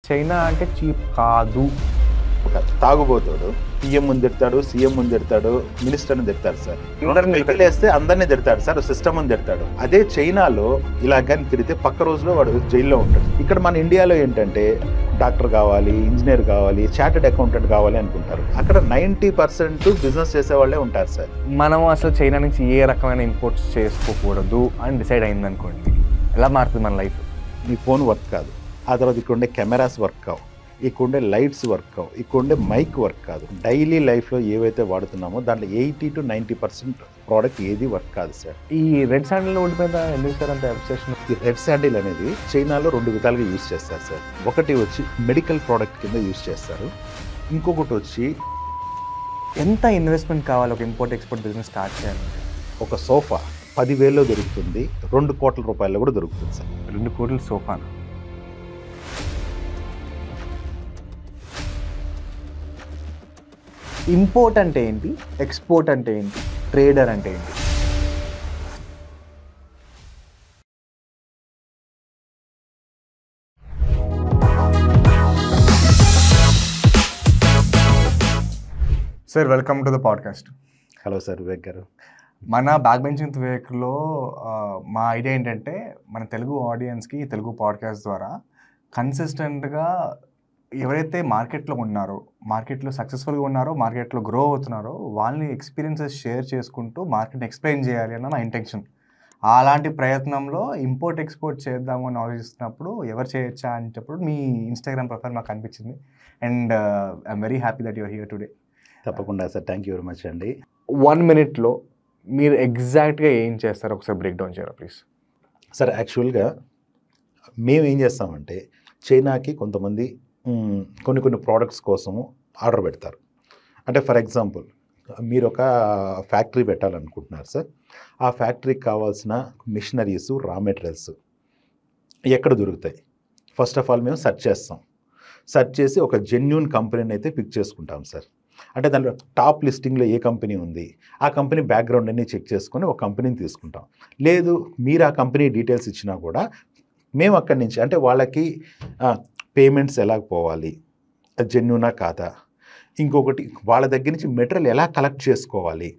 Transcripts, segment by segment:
China అంటే cheap కాదు. ఒక తాగుబోతాడు పిఎం ముందు తిడతాడు, సీఎం ముందు తిడతాడు, మినిస్టర్ని తిడతాడు సార్. వేస్తే అందరినీ తిడతాడు సార్, సిస్టమ్ అని తిడతాడు. అదే చైనాలో ఇలాగని తిరిగితే పక్క రోజులో వాడు జైల్లో ఉంటాడు. ఇక్కడ మన ఇండియాలో ఏంటంటే డాక్టర్ కావాలి, ఇంజనీర్ కావాలి, చార్టెడ్ అకౌంటెంట్ కావాలి అనుకుంటారు. అక్కడ 90% బిజినెస్ చేసేవాళ్ళే ఉంటారు సార్. మనం అసలు చైనా నుంచి ఏ రకమైన ఇంపోర్ట్స్ చేసుకోకూడదు అని డిసైడ్ అయింది అనుకోండి, ఎలా మారుతుంది మన లైఫ్? మీ ఫోన్ వర్క్ కాదు, ఆ తర్వాత ఇక్కడ ఉండే కెమెరాస్ వర్క్ కావు, ఇక్కడ ఉండే లైట్స్ వర్క్ కావు, ఇక్కడ ఉండే మైక్ వర్క్ కాదు. డైలీ లైఫ్లో ఏవైతే వాడుతున్నామో దాంట్లో 80 to 90% ప్రోడక్ట్ ఏది వర్క్ కాదు సార్. ఈ రెడ్ శాండిల్ వుడ్ మీద ఎందుకు సార్ అంత అబ్సెషన్? ఈ రెడ్ శాండిల్ అనేది చైనాలో 2 విధాలుగా యూజ్ చేస్తారు సార్. ఒకటి వచ్చి మెడికల్ ప్రోడక్ట్ కింద యూజ్ చేస్తారు, ఇంకొకటి వచ్చి ఎంత ఇన్వెస్ట్మెంట్ కావాలి ఒక ఇంపోర్ట్ ఎక్స్పోర్ట్ బిజినెస్ స్టార్ట్ చేయాలంటే? ఒక సోఫా 10,000లో దొరుకుతుంది, 2 కోట్ల రూపాయల్లో కూడా దొరుకుతుంది సార్. 2 కోట్ల సోఫానా? ఇంపోర్ట్ అంటే ఏంటి, ఎక్స్పోర్ట్ అంటే ఏంటి, ట్రేడర్ అంటే ఏంటి? Sir, welcome to the podcast. Hello sir, Vivek గారు. మన బ్యాక్ బెంచింగ్ వివేక్లో మా ఐడియా ఏంటంటే మన తెలుగు ఆడియన్స్కి తెలుగు పాడ్కాస్ట్ ద్వారా కన్సిస్టెంట్గా ఎవరైతే మార్కెట్లో ఉన్నారో, మార్కెట్లో సక్సెస్ఫుల్గా ఉన్నారో, మార్కెట్లో గ్రో అవుతున్నారో వాళ్ళని ఎక్స్పీరియన్సెస్ షేర్ చేసుకుంటూ మార్కెట్ని ఎక్స్ప్లెయిన్ చేయాలి అన్న నా ఇంటెన్షన్. అలాంటి ప్రయత్నంలో ఇంపోర్ట్ ఎక్స్పోర్ట్ చేద్దాము అని ఆలోచిస్తున్నప్పుడు ఎవరు చేయొచ్చా అనేటప్పుడు మీ ఇన్స్టాగ్రామ్ ప్రొఫైల్ మాకు కనిపించింది. And I'm very happy that your here today. తప్పకుండా sir, thank you very much అండి. 1 minute మీరు ఎగ్జాక్ట్గా ఏం చేస్తారో ఒకసారి బ్రేక్ డౌన్ చేయరా ప్లీజ్? సార్, యాక్చువల్గా మేము ఏం చేస్తామంటే చైనాకి కొంతమంది కొన్ని ప్రోడక్ట్స్ కోసము ఆర్డర్ పెడతారు. అంటే ఫర్ ఎగ్జాంపుల్ మీరు ఒక ఫ్యాక్టరీ పెట్టాలనుకుంటున్నారు సార్. ఆ ఫ్యాక్టరీకి కావాల్సిన మిషనరీస్, రా మెటీరియల్స్ ఎక్కడ దొరుకుతాయి? ఫస్ట్ ఆఫ్ ఆల్ మేము సెర్చ్ చేస్తాం. సెర్చ్ చేసి ఒక జెన్యూన్ కంపెనీని అయితే పిక్ చేసుకుంటాం సార్. అంటే దాంట్లో టాప్ లిస్టింగ్లో ఏ కంపెనీ ఉంది, ఆ కంపెనీ బ్యాక్గ్రౌండ్ అన్నీ చెక్ చేసుకొని ఒక కంపెనీని తీసుకుంటాం. లేదు మీరు ఆ కంపెనీ డీటెయిల్స్ ఇచ్చినా కూడా మేము అక్కడి నుంచి అంటే వాళ్ళకి పేమెంట్స్ ఎలా పోవాలి, జెన్యూనా కాదా, ఇంకొకటి వాళ్ళ దగ్గర నుంచి మెటీరియల్ ఎలా కలెక్ట్ చేసుకోవాలి,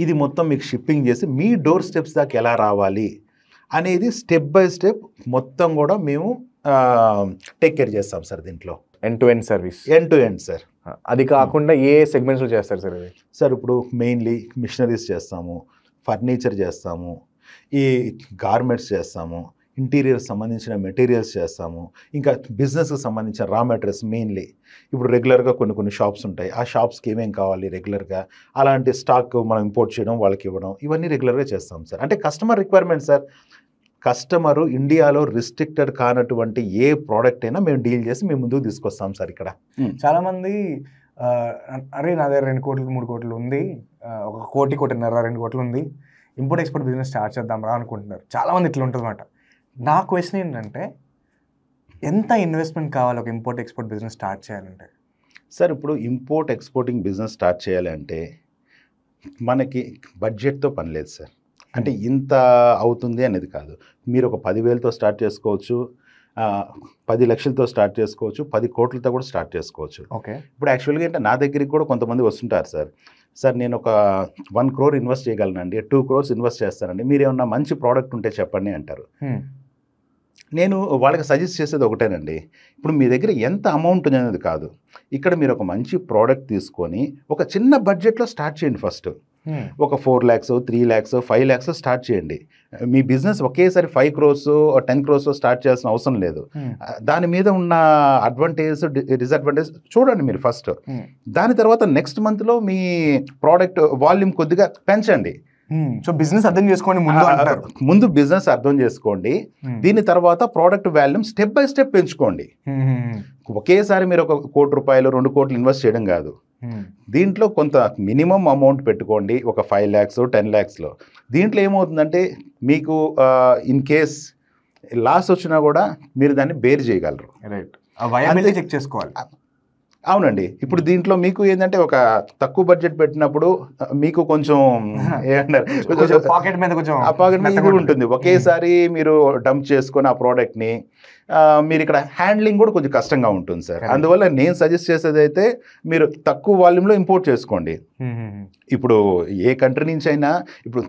ఇది మొత్తం మీకు షిప్పింగ్ చేసి మీ డోర్ స్టెప్స్ దాకా ఎలా రావాలి అనేది స్టెప్ బై స్టెప్ మొత్తం కూడా మేము టేక్ కేర్ చేస్తాం సార్. దీంట్లో end to end service, end to end sir. అది కాకుండా ఏ సెగ్మెంట్స్లో చేస్తారు సార్ ఇది? సార్, ఇప్పుడు మెయిన్లీ మిషనరీస్ చేస్తాము, ఫర్నిచర్ చేస్తాము, ఈ గార్మెంట్స్ చేస్తాము, ఇంటీరియర్స్ సంబంధించిన మెటీరియల్స్ చేస్తాము, ఇంకా బిజినెస్కి సంబంధించిన రా మెటీరియల్స్ మెయిన్లీ. ఇప్పుడు రెగ్యులర్గా కొన్ని షాప్స్ ఉంటాయి, ఆ షాప్స్కి ఏమేం కావాలి రెగ్యులర్గా అలాంటి స్టాక్ మనం ఇంపోర్ట్ చేయడం, వాళ్ళకి ఇవ్వడం, ఇవన్నీ రెగ్యులర్గా చేస్తాం సార్. అంటే కస్టమర్ రిక్వైర్మెంట్ సార్. కస్టమరు ఇండియాలో రిస్ట్రిక్టెడ్ కానటువంటి ఏ ప్రోడక్ట్ అయినా మేము డీల్ చేసి మేము ముందుకు తీసుకొస్తాం సార్. ఇక్కడ చాలామంది అరే నా దగ్గర 2 కోట్లు 3 కోట్లు ఉంది, 1 కోటి 1.5 2 కోట్లు ఉంది, ఇంపోర్ట్ ఎక్స్పోర్ట్ బిజినెస్ స్టార్ట్ చేద్దాం రా అనుకుంటున్నారు. చాలామంది ఇట్లా ఉంటుంది అన్నమాట. నా క్వశ్చన్ ఏంటంటే ఎంత ఇన్వెస్ట్మెంట్ కావాలి ఒక ఇంపోర్ట్ ఎక్స్పోర్ట్ బిజినెస్ స్టార్ట్ చేయాలంటే? సార్, ఇప్పుడు ఇంపోర్ట్ ఎక్స్పోర్టింగ్ బిజినెస్ స్టార్ట్ చేయాలంటే మనకి బడ్జెట్తో పని లేదు సార్. అంటే ఇంత అవుతుంది అనేది కాదు. మీరు ఒక 10,000తో స్టార్ట్ చేసుకోవచ్చు, 10 లక్షలతో స్టార్ట్ చేసుకోవచ్చు, 10 కోట్లతో కూడా స్టార్ట్ చేసుకోవచ్చు. ఓకే. ఇప్పుడు యాక్చువల్గా ఏంటంటే నా దగ్గరికి కూడా కొంతమంది వస్తుంటారు సార్. సార్, నేను ఒక 1 crore ఇన్వెస్ట్ చేయగలనండి, 2 crores ఇన్వెస్ట్ చేస్తానండి, మీరు ఏమన్నా మంచి ప్రోడక్ట్ ఉంటే చెప్పండి అంటారు. నేను వాళ్ళకి సజెస్ట్ చేసేది ఒకటేనండి, ఇప్పుడు మీ దగ్గర ఎంత అమౌంట్ అనేది కాదు, ఇక్కడ మీరు ఒక మంచి ప్రోడక్ట్ తీసుకొని ఒక చిన్న బడ్జెట్లో స్టార్ట్ చేయండి. ఫస్ట్ ఒక 4 lakhs 3 lakhs 5 lakhs స్టార్ట్ చేయండి. మీ బిజినెస్ ఒకేసారి 5 crores 10 crores స్టార్ట్ చేయాల్సిన అవసరం లేదు. దాని మీద ఉన్న అడ్వాంటేజ్ డిసడ్వాంటేజ్ చూడండి మీరు ఫస్ట్. దాని తర్వాత నెక్స్ట్ మంత్లో మీ ప్రోడక్ట్ వాల్యూమ్ కొద్దిగా పెంచండి. సో బిజినెస్ అర్థం చేసుకోండి, ముందు బిజినెస్ అర్థం చేసుకోండి, దీని తర్వాత product volume step by step పెంచుకోండి. ఒకేసారి మీరు 1 కోటి రూపాయలు 2 కోట్లు ఇన్వెస్ట్ చేయడం కాదు. దీంట్లో కొంత మినిమం అమౌంట్ పెట్టుకోండి, ఒక 5 lakhs 10 lakhsలో. దీంట్లో ఏమవుతుందంటే మీకు ఇన్ కేస్ లాస్ వచ్చినా కూడా మీరు దాన్ని బేర్ చేయగలరు. రైట్. చెక్ చేసుకోవాలి. అవునండి. ఇప్పుడు దీంట్లో మీకు ఏంటంటే ఒక తక్కువ బడ్జెట్ పెట్టినప్పుడు మీకు కొంచెం ఏమన్నారు పాకెట్ మీద కొంచెం ఆ పాకెట్ మీద ఇది ఉంటుంది. ఒకేసారి మీరు డంప్ చేసుకొని ఆ ప్రోడక్ట్ని మీరు ఇక్కడ హ్యాండ్లింగ్ కూడా కొంచెం కష్టంగా ఉంటుంది సార్. అందువల్ల నేను సజెస్ట్ చేసేది అయితే మీరు తక్కువ వాల్యూమ్లో ఇంపోర్ట్ చేసుకోండి. ఇప్పుడు ఏ కంట్రీ నుంచి అయినా, ఇప్పుడు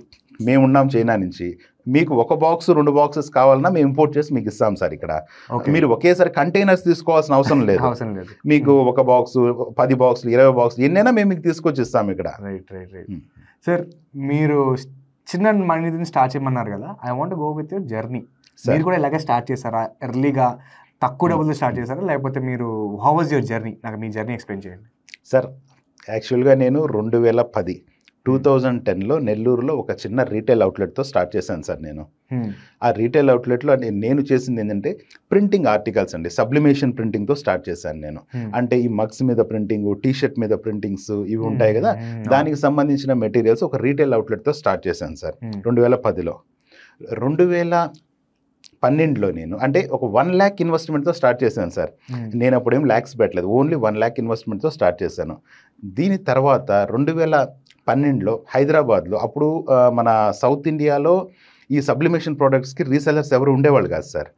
మేమున్నాం చైనా నుంచి, మీకు 1 బాక్స్ 2 బాక్సెస్ కావాలన్నా మేము ఇంపోర్ట్ చేసి మీకు ఇస్తాం సార్. ఇక్కడ మీరు ఒకేసారి కంటైనర్స్ తీసుకోవాల్సిన అవసరం లేదు. మీకు 1 బాక్స్ 10 బాక్సులు 20 బాక్సులు ఎన్నైనా మేము మీకు తీసుకొచ్చి ఇస్తాం ఇక్కడ. Right sir. మీరు చిన్న మనీ స్టార్ట్ చేయమన్నారు కదా, I want go with your journey. మీరు కూడా ఇలాగే స్టార్ట్ చేశారా? ఎర్లీగా తక్కువ డబ్బులతో స్టార్ట్ చేశారా, లేకపోతే మీరు హౌ వాజ్ యువర్ జర్నీ? నాకు మీ జర్నీ ఎక్స్ప్లెయిన్ చేయండి సార్. యాక్చువల్గా నేను 2010లో నెల్లూరులో ఒక చిన్న రీటైల్ అవుట్లెట్తో స్టార్ట్ చేశాను సార్. నేను ఆ రీటైల్ అవుట్లెట్లో నేను చేసింది ఏంటంటే ప్రింటింగ్ ఆర్టికల్స్ అండి, సబ్లిమేషన్ ప్రింటింగ్తో స్టార్ట్ చేశాను నేను. అంటే ఈ మగ్స్ మీద ప్రింటింగ్, టీషర్ట్ మీద ప్రింటింగ్స్ ఇవి ఉంటాయి కదా, దానికి సంబంధించిన మెటీరియల్స్ ఒక రీటైల్ అవుట్లెట్తో స్టార్ట్ చేశాను సార్ 2010లో. 2012లో నేను అంటే ఒక 1 lakh ఇన్వెస్ట్మెంట్తో స్టార్ట్ చేశాను సార్. నేను అప్పుడు ఏం ల్యాక్స్ పెట్టలేదు, ఓన్లీ 1 lakh ఇన్వెస్ట్మెంట్తో స్టార్ట్ చేశాను. దీని తర్వాత 2012లో హైదరాబాద్లో, అప్పుడు మన సౌత్ ఇండియాలో ఈ సబ్లిమేషన్ ప్రోడక్ట్స్కి రీసెలర్స్ ఎవరు ఉండేవాళ్ళు కాదు సార్.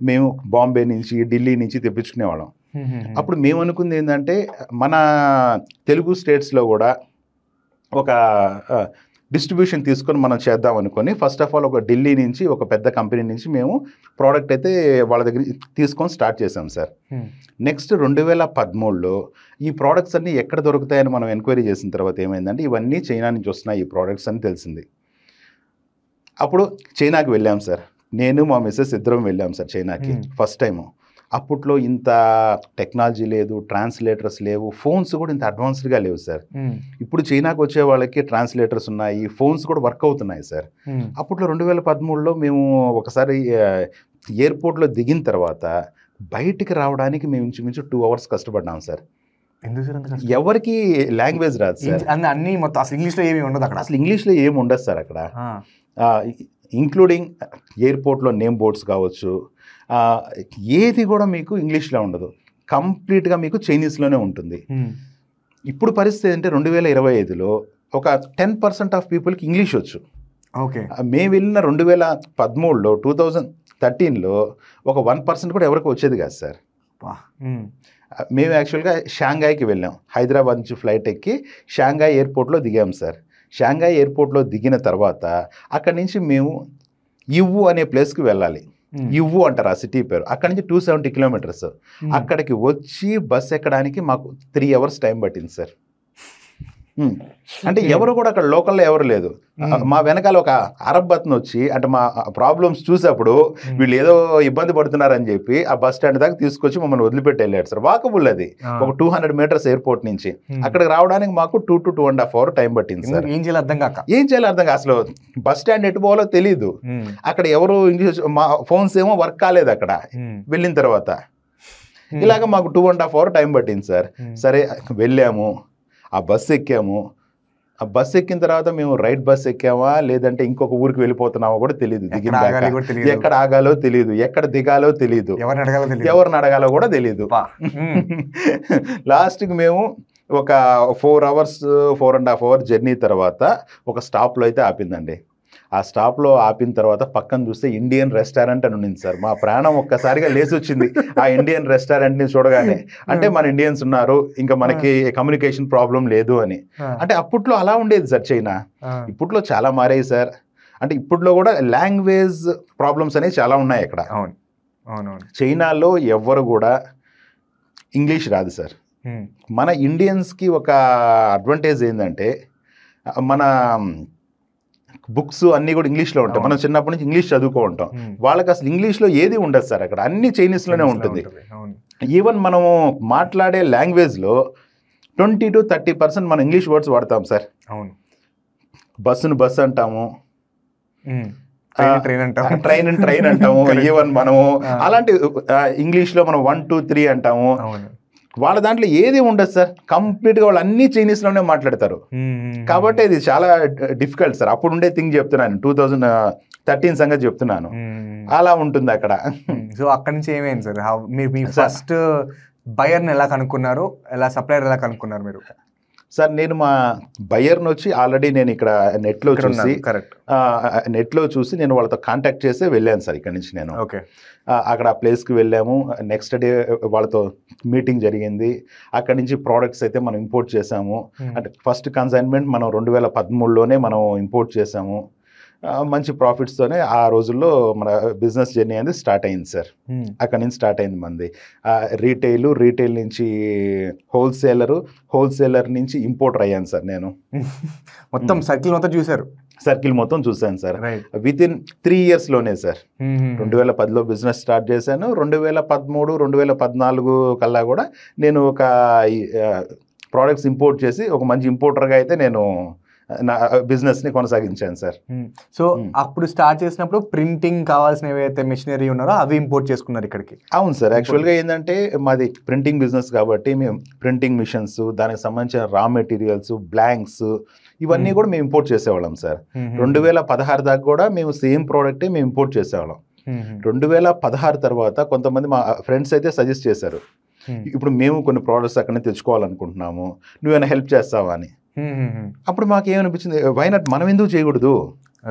మేము బాంబే నుంచి ఢిల్లీ నుంచి తెప్పించుకునేవాళ్ళం. అప్పుడు మేము అనుకుంది ఏంటంటే మన తెలుగు స్టేట్స్లో కూడా ఒక డిస్ట్రిబ్యూషన్ తీసుకొని మనం చేద్దాం అనుకొని ఫస్ట్ ఆఫ్ ఆల్ ఒక ఢిల్లీ నుంచి ఒక పెద్ద కంపెనీ నుంచి మేము ప్రోడక్ట్ అయితే వాళ్ళ దగ్గర తీసుకొని స్టార్ట్ చేసాం సార్. నెక్స్ట్ 2013లో ఈ ప్రోడక్ట్స్ అన్నీ ఎక్కడ దొరుకుతాయని మనం ఎంక్వైరీ చేసిన తర్వాత ఏమైందంటే ఇవన్నీ చైనా నుంచి వస్తున్నాయి ఈ ప్రోడక్ట్స్ అని తెలిసింది. అప్పుడు చైనాకి వెళ్ళాం సార్. నేను మా మిస్సెస్ ఇద్దరం వెళ్ళాం సార్ చైనాకి ఫస్ట్ టైము. అప్పట్లో ఇంత టెక్నాలజీ లేదు, ట్రాన్స్లేటర్స్ లేవు, ఫోన్స్ కూడా ఇంత అడ్వాన్స్డ్గా లేవు సార్. ఇప్పుడు చైనాకి వచ్చే వాళ్ళకి ట్రాన్స్లేటర్స్ ఉన్నాయి, ఫోన్స్ కూడా వర్క్ అవుతున్నాయి సార్. అప్పట్లో 2013లో మేము ఒకసారి ఎయిర్పోర్ట్లో దిగిన తర్వాత బయటికి రావడానికి మేము ఇంచుమించు 2 hours కష్టపడ్డాం సార్. ఎవరికి లాంగ్వేజ్ రాదు సార్. అన్ని మొత్తం అసలు ఇంగ్లీష్లో ఏమి ఉండదు అక్కడ. అసలు ఇంగ్లీష్లో ఏమి ఉండదు సార్ అక్కడ, ఇంక్లూడింగ్ ఎయిర్పోర్ట్లో నేమ్ బోర్డ్స్ కావచ్చు, ఏది కూడా మీకు ఇంగ్లీష్లో ఉండదు, కంప్లీట్గా మీకు చైనీస్లోనే ఉంటుంది. ఇప్పుడు పరిస్థితి అంటే 2025లో ఒక 10% ఆఫ్ పీపుల్కి ఇంగ్లీష్ వచ్చు. మేము వెళ్ళిన 2013లో 2013లో ఒక 1% కూడా ఎవరికి వచ్చేది కాదు సార్. మేము యాక్చువల్గా షాంఘాయ్కి వెళ్ళాం, హైదరాబాద్ నుంచి ఫ్లైట్ ఎక్కి షాంఘాయ్ ఎయిర్పోర్ట్లో దిగాం సార్. షాంఘాయ్ ఎయిర్పోర్ట్లో దిగిన తర్వాత అక్కడి నుంచి మేము ఇవ్వు అనే ప్లేస్కి వెళ్ళాలి. ఇవ్వు అంటారు ఆ సిటీ పేరు. అక్కడి నుంచి 270 kilometers. అక్కడికి వచ్చి బస్ ఎక్కడానికి మాకు 3 hours టైం పట్టింది సార్. అంటే ఎవరు కూడా అక్కడ లోకల్లో ఎవరు లేదు. మా వెనకాల ఒక అరబ్ అతను వచ్చి అంటే మా ప్రాబ్లమ్స్ చూసేప్పుడు వీళ్ళు ఏదో ఇబ్బంది పడుతున్నారని చెప్పి ఆ బస్ స్టాండ్ దాకా తీసుకొచ్చి మమ్మల్ని వదిలిపెట్టి వెళ్ళాడు సార్. వాకబుల్ అది, ఒక 200 meters ఎయిర్పోర్ట్ నుంచి అక్కడికి రావడానికి మాకు 2 to 2.5 hours టైం పట్టింది సార్. ఏం చేయాలి అర్థం కాక అసలు బస్ స్టాండ్ ఎటు పోవాలో తెలియదు. అక్కడ ఎవరు ఇంగ్లీష్, మా ఫోన్స్ ఏమో వర్క్ కాలేదు అక్కడ వెళ్ళిన తర్వాత. ఇలాగ మాకు 2.5 hours టైం పట్టింది సార్. సరే వెళ్ళాము, ఆ బస్సు ఎక్కాము. ఆ బస్సు ఎక్కిన తర్వాత మేము రైట్ బస్ ఎక్కామా లేదంటే ఇంకొక ఊరికి వెళ్ళిపోతున్నామో కూడా తెలియదు. దిగిన ఎక్కడ ఆగాలో తెలియదు, ఎక్కడ దిగాలో తెలియదు, ఎవరిని అడగాలో కూడా తెలియదు. లాస్ట్కి మేము ఒక 4 hours 4.5 hours జర్నీ తర్వాత ఒక స్టాప్లో అయితే ఆపిందండి. ఆ స్టాప్లో ఆపిన తర్వాత పక్కన చూస్తే ఇండియన్ రెస్టారెంట్ అని ఉండింది సార్. మా ప్రాణం ఒక్కసారిగా లేచి వచ్చింది ఆ ఇండియన్ రెస్టారెంట్ని చూడగానే. అంటే మన ఇండియన్స్ ఉన్నారు, ఇంకా మనకి కమ్యూనికేషన్ ప్రాబ్లం లేదు అని. అంటే అప్పట్లో అలా ఉండేది సార్ చైనా. ఇప్పట్లో చాలా మారాయి సార్. అంటే ఇప్పట్లో కూడా లాంగ్వేజ్ ప్రాబ్లమ్స్ అనేవి చాలా ఉన్నాయి అక్కడ. చైనాలో ఎవ్వరు కూడా ఇంగ్లీష్ రాదు సార్. మన ఇండియన్స్కి ఒక అడ్వాంటేజ్ ఏంటంటే మన బుక్స్ అన్నీ కూడా ఇంగ్లీష్లో ఉంటాయి. మనం చిన్నప్పటి నుంచి ఇంగ్లీష్ చదువుకో ఉంటాం. వాళ్ళకి అసలు ఇంగ్లీష్లో ఏది ఉండదు సార్ అక్కడ, అన్ని చైనీస్లోనే ఉంటుంది. ఈవెన్ మనము మాట్లాడే లాంగ్వేజ్లో 20 to 30% మనం ఇంగ్లీష్ వర్డ్స్ వాడతాం సార్. బస్సును బస్సు అంటాము, ట్రైన్ అంటాము. ఈవెన్ మనము అలాంటి ఇంగ్లీష్లో మనం 1 2 3 అంటాము. వాళ్ళ దాంట్లో ఏది ఉండదు సార్, కంప్లీట్గా వాళ్ళు అన్ని చైనీస్లోనే మాట్లాడతారు. కాబట్టి ఇది చాలా డిఫికల్ట్ సార్. అప్పుడు ఉండే థింగ్ చెప్తున్నాను, 2013 సంగతి చెప్తున్నాను. అలా ఉంటుంది అక్కడ. సో అక్కడి నుంచి ఏమైంది సార్? మీరు మీ ఫస్ట్ బయర్ని ఎలా కనుక్కున్నారు, సప్లయర్ ఎలా కనుక్కున్నారు మీరు? సార్ నేను మా బయర్ని వచ్చి ఆల్రెడీ నేను ఇక్కడ నెట్లో చూసి కరెక్ట్ నెట్లో చూసి నేను వాళ్ళతో కాంటాక్ట్ చేసి వెళ్ళాను సార్ ఇక్కడ నుంచి నేను. ఓకే. అక్కడ ఆ ప్లేస్కి వెళ్ళాము. నెక్స్ట్ డే వాళ్ళతో మీటింగ్ జరిగింది. అక్కడి నుంచి ప్రోడక్ట్స్ అయితే మనం ఇంపోర్ట్ చేసాము. అంటే ఫస్ట్ కన్సైన్మెంట్ మనం 2013లోనే మనం ఇంపోర్ట్ చేసాము. మంచి ప్రాఫిట్స్తోనే ఆ రోజుల్లో మన బిజినెస్ జర్నీ అనేది స్టార్ట్ అయింది సార్. అక్కడి నుంచి స్టార్ట్ అయింది మంది. రీటైల్ నుంచి హోల్సేలర్ నుంచి ఇంపోర్టర్ అయ్యాను సార్ నేను. మొత్తం సర్కిల్ మొత్తం చూశాను సార్. విత్ ఇన్ 3 yearsలోనే సార్. 2010లో బిజినెస్ స్టార్ట్ చేశాను. 2013, 2014 కల్లా కూడా నేను ఒక ప్రోడక్ట్స్ ఇంపోర్ట్ చేసి ఒక మంచి ఇంపోర్టర్గా అయితే నేను నా బిజినెస్ని కొనసాగించాను సార్. సో అప్పుడు స్టార్ట్ చేసినప్పుడు ప్రింటింగ్ కావాల్సిన ఏవైతే మెషినరీ ఉన్నారో అవి ఇంపోర్ట్ చేసుకున్నారు ఇక్కడికి? అవును సార్. యాక్చువల్గా ఏంటంటే మాది ప్రింటింగ్ బిజినెస్ కాబట్టి మేము ప్రింటింగ్ మిషన్స్, దానికి సంబంధించిన రా మెటీరియల్స్, బ్లాంక్స్ ఇవన్నీ కూడా మేము ఇంపోర్ట్ చేసేవాళ్ళం సార్. 2016 దాకా కూడా మేము సేమ్ ప్రోడక్టే మేము ఇంపోర్ట్ చేసేవాళ్ళం. 2016 తర్వాత కొంతమంది మా ఫ్రెండ్స్ అయితే సజెస్ట్ చేశారు, ఇప్పుడు మేము కొన్ని ప్రోడక్ట్స్ అక్కడనే తెచ్చుకోవాలనుకుంటున్నాము, నువ్వేమైనా హెల్ప్ చేస్తావా అని. అప్పుడు మాకు ఏమనిపించింది, వై నాట్ మనం ఎందుకు చేయకూడదు?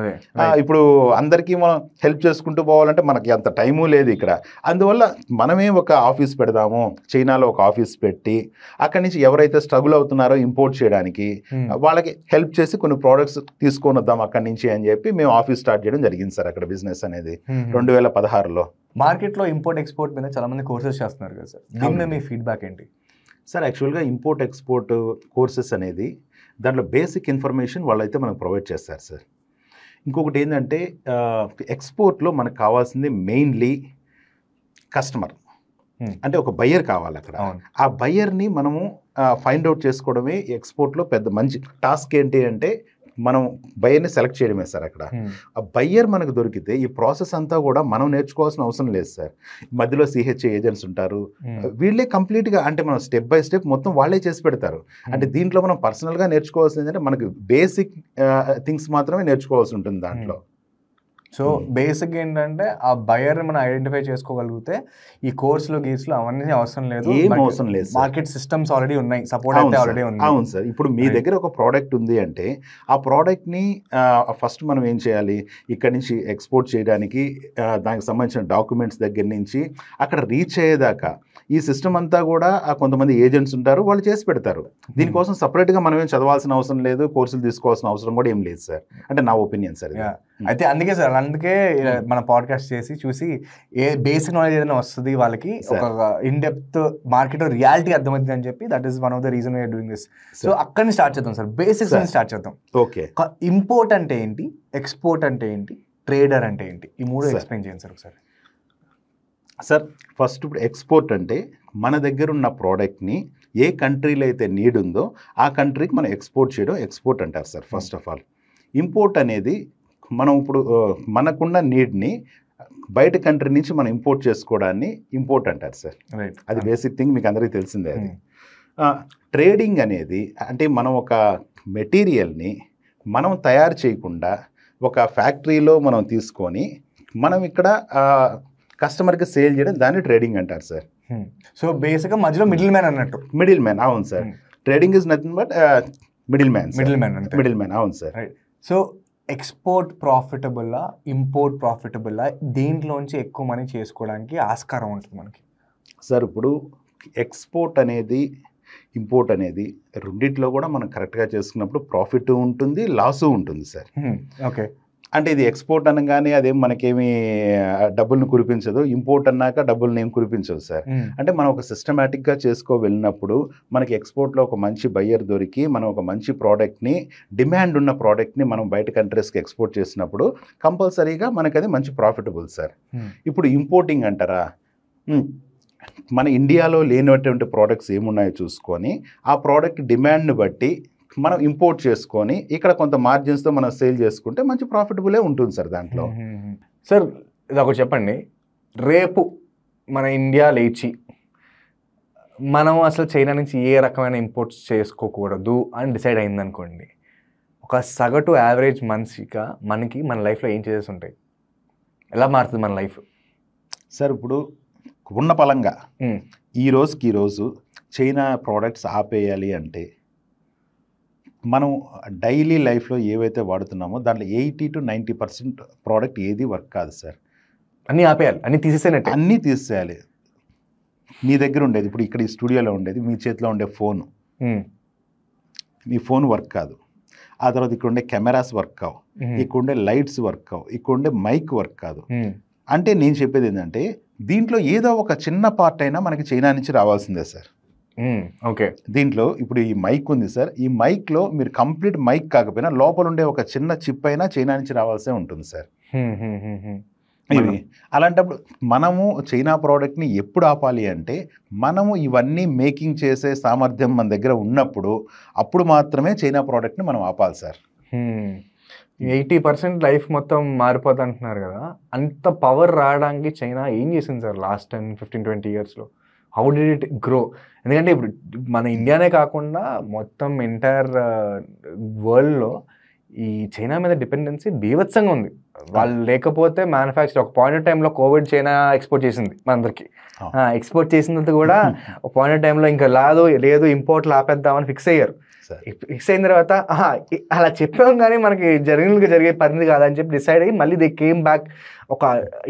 ఇప్పుడు అందరికీ మనం హెల్ప్ చేసుకుంటూ పోవాలంటే మనకి అంత టైము లేదు ఇక్కడ. అందువల్ల మనమే ఒక ఆఫీస్ పెడదాము, చైనాలో ఒక ఆఫీస్ పెట్టి అక్కడి నుంచి ఎవరైతే స్ట్రగుల్ అవుతున్నారో ఇంపోర్ట్ చేయడానికి వాళ్ళకి హెల్ప్ చేసి కొన్ని ప్రోడక్ట్స్ తీసుకొని వద్దాం అక్కడి నుంచి అని చెప్పి మేము ఆఫీస్ స్టార్ట్ చేయడం జరిగింది సార్ అక్కడ బిజినెస్ అనేది 2016లో. మార్కెట్లో ఇంపోర్ట్ ఎక్స్పోర్ట్ మీద చాలా మంది కోర్సెస్ చేస్తున్నారు కదా సార్, దీని మీ ఫీడ్బ్యాక్ ఏంటి? సార్ యాక్చువల్గా ఇంపోర్ట్ ఎక్స్పోర్ట్ కోర్సెస్ అనేది దాంట్లో బేసిక్ ఇన్ఫర్మేషన్ వాళ్ళైతే మనకు ప్రొవైడ్ చేస్తారు సార్. ఇంకొకటి ఏంటంటే ఎక్స్పోర్ట్లో మనకు కావాల్సింది మెయిన్లీ కస్టమర్, అంటే ఒక బయ్యర్ కావాలి అక్కడ. ఆ బయ్యర్ని మనము ఫైండ్ అవుట్ చేసుకోవడమే ఎక్స్పోర్ట్లో పెద్ద మంచి టాస్క్. ఏంటి అంటే మనం బయ్యర్ని సెలెక్ట్ చేయడమే సార్ అక్కడ. ఆ బయ్యర్ మనకు దొరికితే ఈ ప్రాసెస్ అంతా కూడా మనం నేర్చుకోవాల్సిన అవసరం లేదు సార్. మధ్యలో సిహెచ్ఏ ఏజెంట్స్ ఉంటారు, వీళ్ళే కంప్లీట్గా అంటే మనం స్టెప్ బై స్టెప్ మొత్తం వాళ్ళే చేసి పెడతారు. అంటే దీంట్లో మనం పర్సనల్గా నేర్చుకోవాల్సింది ఏంటంటే మనకి బేసిక్ థింగ్స్ మాత్రమే నేర్చుకోవాల్సి ఉంటుంది దాంట్లో. సో బేసిక్ ఏంటంటే ఆ బయర్ని మనం ఐడెంటిఫై చేసుకోగలిగితే ఈ కోర్సులు గీర్సులు అవన్నీ అవసరం లేదు, ఏం అవసరం లేదు. మార్కెట్ సిస్టమ్స్ ఆల్రెడీ ఉన్నాయి, సపోర్ట్ అయితే ఆల్రెడీ ఉంది. అవును సార్. ఇప్పుడు మీ దగ్గర ఒక ప్రోడక్ట్ ఉంది అంటే ఆ ప్రోడక్ట్ని ఫస్ట్ మనం ఏం చేయాలి, ఇక్కడ నుంచి ఎక్స్పోర్ట్ చేయడానికి దానికి సంబంధించిన డాక్యుమెంట్స్ దగ్గర నుంచి అక్కడ రీచ్ అయ్యేదాకా ఈ సిస్టమ్ అంతా కూడా కొంతమంది ఏజెంట్స్ ఉంటారు, వాళ్ళు చేసి పెడతారు. దీనికోసం సపరేట్గా మనం ఏం చదవాల్సిన అవసరం లేదు, కోర్సులు తీసుకోవాల్సిన అవసరం కూడా ఏం లేదు సార్. అంటే నా ఒపీనియన్ సార్. అయితే అందుకే సార్, అందుకే మన పాడ్కాస్ట్ చేసి చూసి ఏ బేసిక్ నాలెడ్జ్ ఏదైనా వస్తుంది వాళ్ళకి, ఒక ఇన్ డెప్త్ మార్కెట్ రియాలిటీ అర్థమవుతుంది అని చెప్పి, that is one of the reason we're doing this. So అక్కడి నుంచి స్టార్ట్ చేద్దాం సార్, బేసిక్స్ నుంచి స్టార్ట్ చేద్దాం. ఓకే. ఇంపోర్ట్ అంటే ఏంటి, ఎక్స్పోర్ట్ అంటే ఏంటి, ట్రేడర్ అంటే ఏంటి, ఈ మూడు ఎక్స్ప్లెయిన్ చేయండి సార్ ఒకసారి. సార్ ఫస్ట్ ఇప్పుడు ఎక్స్పోర్ట్ అంటే మన దగ్గర ఉన్న ప్రోడక్ట్ని ఏ కంట్రీలో అయితే నీడ్ ఉందో ఆ కంట్రీకి మనం ఎక్స్పోర్ట్ చేయడం ఎక్స్పోర్ట్ అంటారు sir first of all. Import అనేది మనం ఇప్పుడు మనకున్న నీడ్ని బయట కంట్రీ నుంచి మనం ఇంపోర్ట్ చేసుకోవడాన్ని ఇంపోర్ట్ అంటారు సార్. అది బేసిక్ థింగ్, మీకు అందరికీ తెలిసిందే అది. ట్రేడింగ్ అనేది అంటే మనం ఒక మెటీరియల్ని మనం తయారు చేయకుండా ఒక ఫ్యాక్టరీలో మనం తీసుకొని మనం ఇక్కడ కస్టమర్కి సేల్ చేయడం, దాన్ని ట్రేడింగ్ అంటారు సార్. సో బేసిక్గా మధ్యలో మిడిల్ మ్యాన్ అన్నట్టు. మిడిల్ మ్యాన్, అవును sir. Trading is nothing but middle man. అవును సార్. సో ఎక్స్పోర్ట్ ప్రాఫిటబుల్లా, ఇంపోర్ట్ ప్రాఫిటబుల్లా, దేంట్లోంచి ఎక్కువ మనీ చేసుకోవడానికి ఆస్కారం ఉంటుంది మనకి సార్? ఇప్పుడు ఎక్స్పోర్ట్ అనేది ఇంపోర్ట్ అనేది రెండిట్లో కూడా మనం కరెక్ట్గా చేసుకున్నప్పుడు ప్రాఫిట్ ఉంటుంది, లాసు ఉంటుంది సార్. ఓకే. అంటే ఇది ఎక్స్పోర్ట్ అనగానే అదేం మనకేమి డబ్బుల్ని కురిపించదు, ఇంపోర్ట్ అన్నాక డబ్బుల్ని ఏం కురిపించదు సార్. అంటే మనం ఒక సిస్టమేటిక్గా వెళ్ళినప్పుడు మనకి ఎక్స్పోర్ట్లో ఒక మంచి బయ్యర్ దొరికి మనం ఒక మంచి ప్రోడక్ట్ని, డిమాండ్ ఉన్న ప్రోడక్ట్ని మనం బయట కంట్రీస్కి ఎక్స్పోర్ట్ చేసినప్పుడు కంపల్సరీగా మనకి అది మంచి ప్రాఫిటబుల్ సార్. ఇప్పుడు ఇంపోర్టింగ్ అంటారా, మన ఇండియాలో లేనటువంటి ప్రోడక్ట్స్ ఏమున్నాయో చూసుకొని ఆ ప్రోడక్ట్ డిమాండ్ని బట్టి మనం ఇంపోర్ట్ చేసుకొని ఇక్కడ కొంత మార్జిన్స్తో మనం సేల్ చేసుకుంటే మంచి ప్రాఫిటబులే ఉంటుంది సార్ దాంట్లో. సార్ ఇది ఒకటి చెప్పండి, రేపు మన ఇండియా లేచి మనం అసలు చైనా నుంచి ఏ రకమైన ఇంపోర్ట్స్ చేసుకోకూడదు అని డిసైడ్ అయిందనుకోండి, ఒక సగటు యావరేజ్ మనిషిగా మన లైఫ్లో ఏం చేసేసి ఉంటాయి, ఎలా మారుతుంది మన లైఫ్? సార్ ఇప్పుడు ఉన్న పలంగా ఈ రోజు చైనా ప్రోడక్ట్స్ ఆపేయాలి అంటే మనం డైలీ లైఫ్లో ఏవైతే వాడుతున్నామో దాంట్లో 80 to 90% ప్రోడక్ట్ ఏది వర్క్ కాదు సార్. అన్నీ ఆపేయాలి, అన్నీ తీసేసేనట్టే. అన్నీ తీసేయాలి. మీ దగ్గర ఉండేది ఇప్పుడు ఇక్కడ ఈ స్టూడియోలో ఉండేది మీ చేతిలో ఉండే ఫోన్, మీ ఫోన్ వర్క్ కాదు. ఆ తర్వాత ఇక్కడ ఉండే కెమెరాస్ వర్క్ కావు, ఇక్కడ ఉండే లైట్స్ వర్క్ కావు, ఇక్కడ ఉండే మైక్ వర్క్ కాదు. అంటే నేను చెప్పేది ఏంటంటే దీంట్లో ఏదో ఒక చిన్న పార్ట్ అయినా మనకి చైనా నుంచి రావాల్సిందే సార్. ఓకే, దీంట్లో ఇప్పుడు ఈ మైక్ ఉంది సార్, ఈ మైక్లో మీరు కంప్లీట్ మైక్ కాకపోయినా లోపల ఉండే ఒక చిన్న చిప్ అయినా చైనా నుంచి రావాల్సే ఉంటుంది సార్. ఇవి అలాంటప్పుడు మనము చైనా ప్రోడక్ట్ని ఎప్పుడు ఆపాలి అంటే మనము ఇవన్నీ మేకింగ్ చేసే సామర్థ్యం మన దగ్గర ఉన్నప్పుడు అప్పుడు మాత్రమే చైనా ప్రోడక్ట్ని మనం ఆపాలి సార్. 80% లైఫ్ మొత్తం మారిపోతుంది అంటున్నారు కదా, అంత పవర్ రావడానికి చైనా ఏం చేసింది సార్ లాస్ట్ 10-15-20 ఇయర్స్లో? How did it grow? ఎందుకంటే ఇప్పుడు మన ఇండియానే కాకుండా మొత్తం ఎంటైర్ వరల్డ్లో ఈ చైనా మీద డిపెండెన్సీ బీభత్సంగా ఉంది. వాళ్ళు లేకపోతే మ్యానుఫ్యాక్చర్ ఒక పాయింట్ ఆఫ్ టైంలో కోవిడ్ చైనా ఎక్స్పోర్ట్ చేసింది మనందరికి. ఎక్స్పోర్ట్ చేసినంత కూడా ఒక పాయింట్ ఆఫ్ టైంలో ఇంకా లేదు ఇంపోర్ట్లు ఆపేద్దామని ఫిక్స్ అయ్యారు. ఫిక్స్ అయిన తర్వాత అలా చెప్పాం కానీ మనకి జరిగే పరిస్థితి కాదని చెప్పి డిసైడ్ అయ్యి మళ్ళీ దే కేమ్ బ్యాక్. ఒక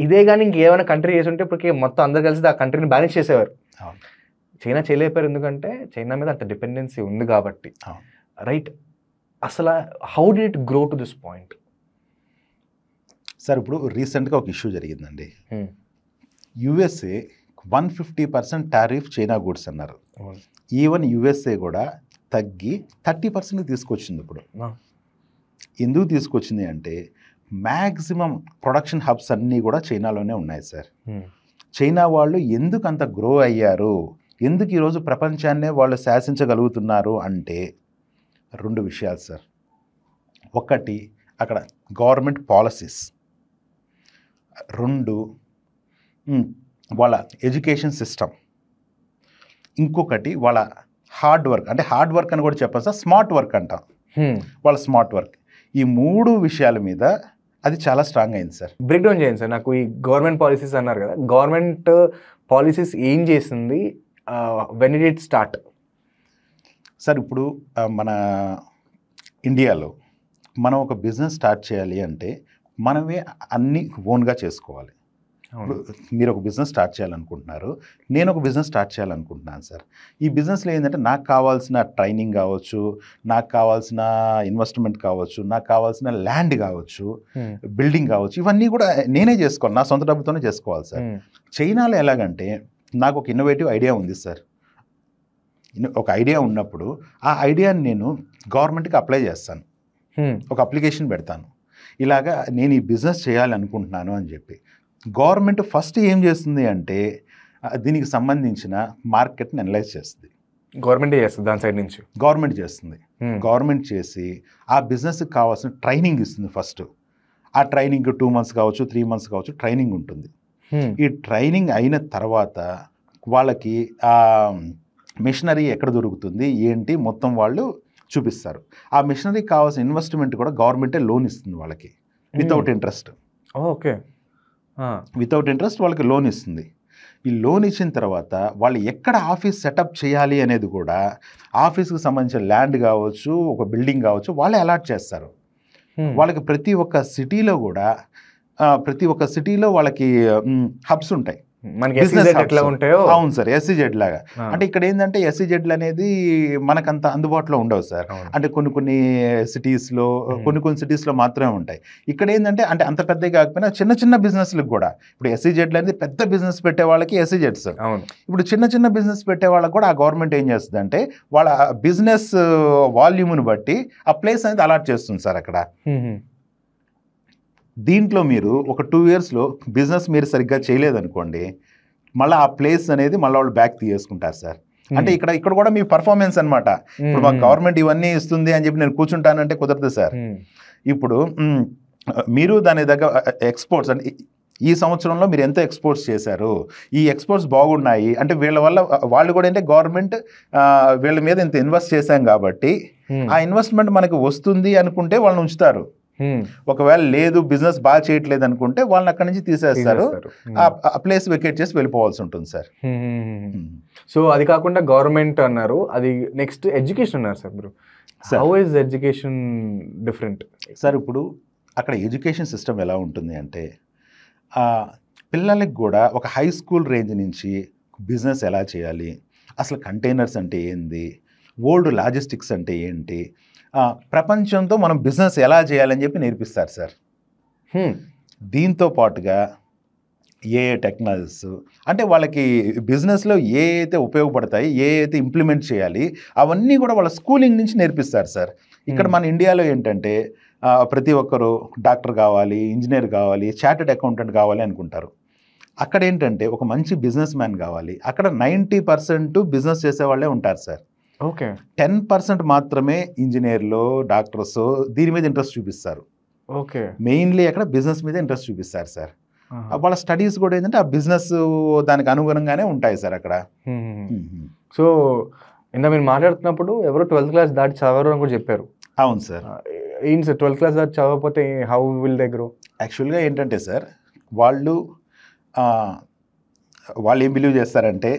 ఇదే కానీ ఇంకేమైనా కంట్రీ చేసి ఉంటే ఇప్పటికి మొత్తం అందరు కలిసి ఆ కంట్రీని బ్యానిష్ చేసేవారు. చైనా చేయలేపారు ఎందుకంటే చైనా మీద అంత డిపెండెన్సీ ఉంది కాబట్టి, రైట్? అసలు how did it grow to this point? Sir ఇప్పుడు రీసెంట్గా ఒక ఇష్యూ జరిగిందండి. యుఎస్ఏ 150% టారిఫ్ చైనా గూడ్స్ అన్నారు. ఈవెన్ యుఎస్ఏ కూడా తగ్గి 30% తీసుకొచ్చింది. ఇప్పుడు ఎందుకు తీసుకొచ్చింది అంటే మ్యాక్సిమం ప్రొడక్షన్ హబ్స్ అన్నీ కూడా చైనాలోనే ఉన్నాయి సార్. చైనా వాళ్ళు ఎందుకు అంత గ్రో అయ్యారు, ఎందుకు ఈరోజు ప్రపంచాన్నే వాళ్ళు శాసించగలుగుతున్నారు అంటే 2 విషయాలు సార్. ఒకటి అక్కడ గవర్నమెంట్ పాలసీస్, 2 వాళ్ళ ఎడ్యుకేషన్ సిస్టమ్, ఇంకొకటి వాళ్ళ హార్డ్ వర్క్. అంటే హార్డ్ వర్క్ అని కూడా చెప్పాలి సార్, స్మార్ట్ వర్క్ అంటాం, వాళ్ళ స్మార్ట్ వర్క్. ఈ 3 విషయాల మీద అది చాలా స్ట్రాంగ్ అయింది సార్. బ్రేక్ డౌన్ చేయండి సార్ నాకు. ఈ గవర్నమెంట్ పాలసీస్ అన్నారు కదా, గవర్నమెంట్ పాలసీస్ ఏం చేసింది, when did it start? Sir ఇప్పుడు మన ఇండియాలో మనం ఒక బిజినెస్ స్టార్ట్ చేయాలి అంటే మనమే అన్నీ ఓన్గా చేసుకోవాలి. మీరు ఒక బిజినెస్ స్టార్ట్ చేయాలనుకుంటున్నారు, నేను ఒక బిజినెస్ స్టార్ట్ చేయాలనుకుంటున్నాను సార్. ఈ బిజినెస్లో ఏంటంటే నాకు కావాల్సిన ట్రైనింగ్ కావచ్చు, నాకు కావాల్సిన ఇన్వెస్ట్మెంట్ కావచ్చు, నాకు కావాల్సిన ల్యాండ్ కావచ్చు, బిల్డింగ్ కావచ్చు, ఇవన్నీ కూడా నేనే చేసుకోవాలి, నా సొంత డబ్బుతోనే చేసుకోవాలి సార్. చైనాలో ఎలాగంటే నాకు ఒక ఇన్నోవేటివ్ ఐడియా ఉంది సార్. ఒక ఐడియా ఉన్నప్పుడు ఆ ఐడియాని నేను గవర్నమెంట్కి అప్లై చేస్తాను, ఒక అప్లికేషన్ పెడతాను, ఇలాగా నేను ఈ బిజినెస్ చేయాలనుకుంటున్నాను అని చెప్పి. గవర్నమెంట్ ఫస్ట్ ఏం చేస్తుంది అంటే దీనికి సంబంధించిన మార్కెట్ని అనలైజ్ చేస్తుంది. గవర్నమెంటే చేస్తుంది, దాని సైడ్ నుంచి గవర్నమెంట్ చేస్తుంది. గవర్నమెంట్ చేసి ఆ బిజినెస్కి కావాల్సిన ట్రైనింగ్ ఇస్తుంది ఫస్ట్. ఆ ట్రైనింగ్ 2 months కావచ్చు, 3 months కావచ్చు, ట్రైనింగ్ ఉంటుంది. ఈ ట్రైనింగ్ అయిన తర్వాత వాళ్ళకి మిషనరీ ఎక్కడ దొరుకుతుంది ఏంటి మొత్తం వాళ్ళు చూపిస్తారు. ఆ మిషనరీకి కావాల్సిన ఇన్వెస్ట్మెంట్ కూడా గవర్నమెంటే లోన్ ఇస్తుంది వాళ్ళకి, without interest. Okay, without interest వాళ్ళకి లోన్ ఇస్తుంది. ఈ లోన్ ఇచ్చిన తర్వాత వాళ్ళు ఎక్కడ ఆఫీస్ సెటప్ చేయాలి అనేది కూడా, ఆఫీస్కి సంబంధించిన ల్యాండ్ కావచ్చు, ఒక బిల్డింగ్ కావచ్చు, వాళ్ళే అలాట్ చేస్తారు. వాళ్ళకి ప్రతి ఒక్క సిటీలో వాళ్ళకి హబ్స్ ఉంటాయి. అవును సార్, SEZ లాగా. అంటే ఇక్కడ ఏంటంటే SEZ అనేది మనకంత అందుబాటులో ఉండవు సార్. అంటే కొన్ని సిటీస్లో సిటీస్లో మాత్రమే ఉంటాయి. ఇక్కడ ఏంటంటే అంటే అంత పెద్దగా కాకపోయినా చిన్న బిజినెస్లకు కూడా, ఇప్పుడు SEZ అనేది పెద్ద బిజినెస్ పెట్టే వాళ్ళకి SEZs, ఇప్పుడు చిన్న బిజినెస్ పెట్టే వాళ్ళకి కూడా ఆ గవర్నమెంట్ ఏం చేస్తుంది అంటే వాళ్ళ బిజినెస్ వాల్యూమ్ని బట్టి ఆ ప్లేస్ అనేది అలాట్ చేస్తుంది సార్ అక్కడ. దీంట్లో మీరు ఒక 2 yearsలో బిజినెస్ మీరు సరిగ్గా చేయలేదనుకోండి, మళ్ళీ ఆ ప్లేస్ అనేది మళ్ళీ వాళ్ళు బ్యాక్ తీసేసుకుంటారు సార్. అంటే ఇక్కడ కూడా మీ పర్ఫార్మెన్స్ అనమాట. ఇప్పుడు మాకు గవర్నమెంట్ ఇవన్నీ ఇస్తుంది అని చెప్పి నేను కూర్చుంటానంటే కుదరదు సార్. ఇప్పుడు మీరు దాని దగ్గర ఎక్స్పోర్ట్స్ అంటే ఈ సంవత్సరంలో మీరు ఎంత ఎక్స్పోర్ట్స్ చేశారు, ఈ ఎక్స్పోర్ట్స్ బాగున్నాయి అంటే వీళ్ళ వల్ల వాళ్ళు కూడా అంటే గవర్నమెంట్ వీళ్ళ మీద ఇంత ఇన్వెస్ట్ చేశాం కాబట్టి ఆ ఇన్వెస్ట్మెంట్ మనకి వస్తుంది అనుకుంటే వాళ్ళని ఉంచుతారు. ఒకవేళ లేదు బిజినెస్ బాగా చేయట్లేదు అనుకుంటే వాళ్ళని అక్కడి నుంచి తీసేస్తారు, ఆ ప్లేస్ వెకేట్ చేసి వెళ్ళిపోవాల్సి ఉంటుంది సార్. సో అది కాకుండా గవర్నమెంట్ అన్నారు, అది నెక్స్ట్ ఎడ్యుకేషన్ అన్నారు సార్ మీరు. How is education different sir? ఇప్పుడు అక్కడ ఎడ్యుకేషన్ సిస్టమ్ ఎలా ఉంటుంది అంటే పిల్లలకి కూడా ఒక హై స్కూల్ రేంజ్ నుంచి బిజినెస్ ఎలా చేయాలి, అసలు కంటైనర్స్ అంటే ఏంది, ఓల్డ్ లాజిస్టిక్స్ అంటే ఏంటి, ప్రపంచంతో మనం బిజినెస్ ఎలా చేయాలని చెప్పి నేర్పిస్తారు సార్. దీంతో పాటుగా ఏ టెక్నాలజీస్ అంటే వాళ్ళకి బిజినెస్లో ఏ అయితే ఉపయోగపడతాయి, ఏ అయితే ఇంప్లిమెంట్ చేయాలి, అవన్నీ కూడా వాళ్ళ స్కూలింగ్ నుంచి నేర్పిస్తారు సార్. ఇక్కడ మన ఇండియాలో ఏంటంటే ప్రతి ఒక్కరు డాక్టర్ కావాలి, ఇంజనీర్ కావాలి, చార్టెడ్ అకౌంటెంట్ కావాలి అనుకుంటారు. అక్కడ ఏంటంటే ఒక మంచి బిజినెస్ మ్యాన్ కావాలి. అక్కడ 90% బిజినెస్ చేసేవాళ్ళే ఉంటారు సార్. ఓకే. 10% మాత్రమే ఇంజనీర్లు, డాక్టర్స్ దీని మీద ఇంట్రెస్ట్ చూపిస్తారు. ఓకే. మెయిన్లీ అక్కడ బిజినెస్ మీద ఇంట్రెస్ట్ చూపిస్తారు సార్. వాళ్ళ స్టడీస్ కూడా ఏంటంటే ఆ బిజినెస్ దానికి అనుగుణంగానే ఉంటాయి సార్ అక్కడ. సో ఇందా మీరు మాట్లాడుతున్నప్పుడు ఎవరో 12th క్లాస్ దాటి చదవరు అని కూడా చెప్పారు. అవును సార్. ఏంటి సార్ 12th క్లాస్ దాటి చదవకపోతే హౌ విల్ దే గ్రో? యాక్చువల్గా ఏంటంటే సార్ వాళ్ళు ఏం బిలీవ్ చేస్తారంటే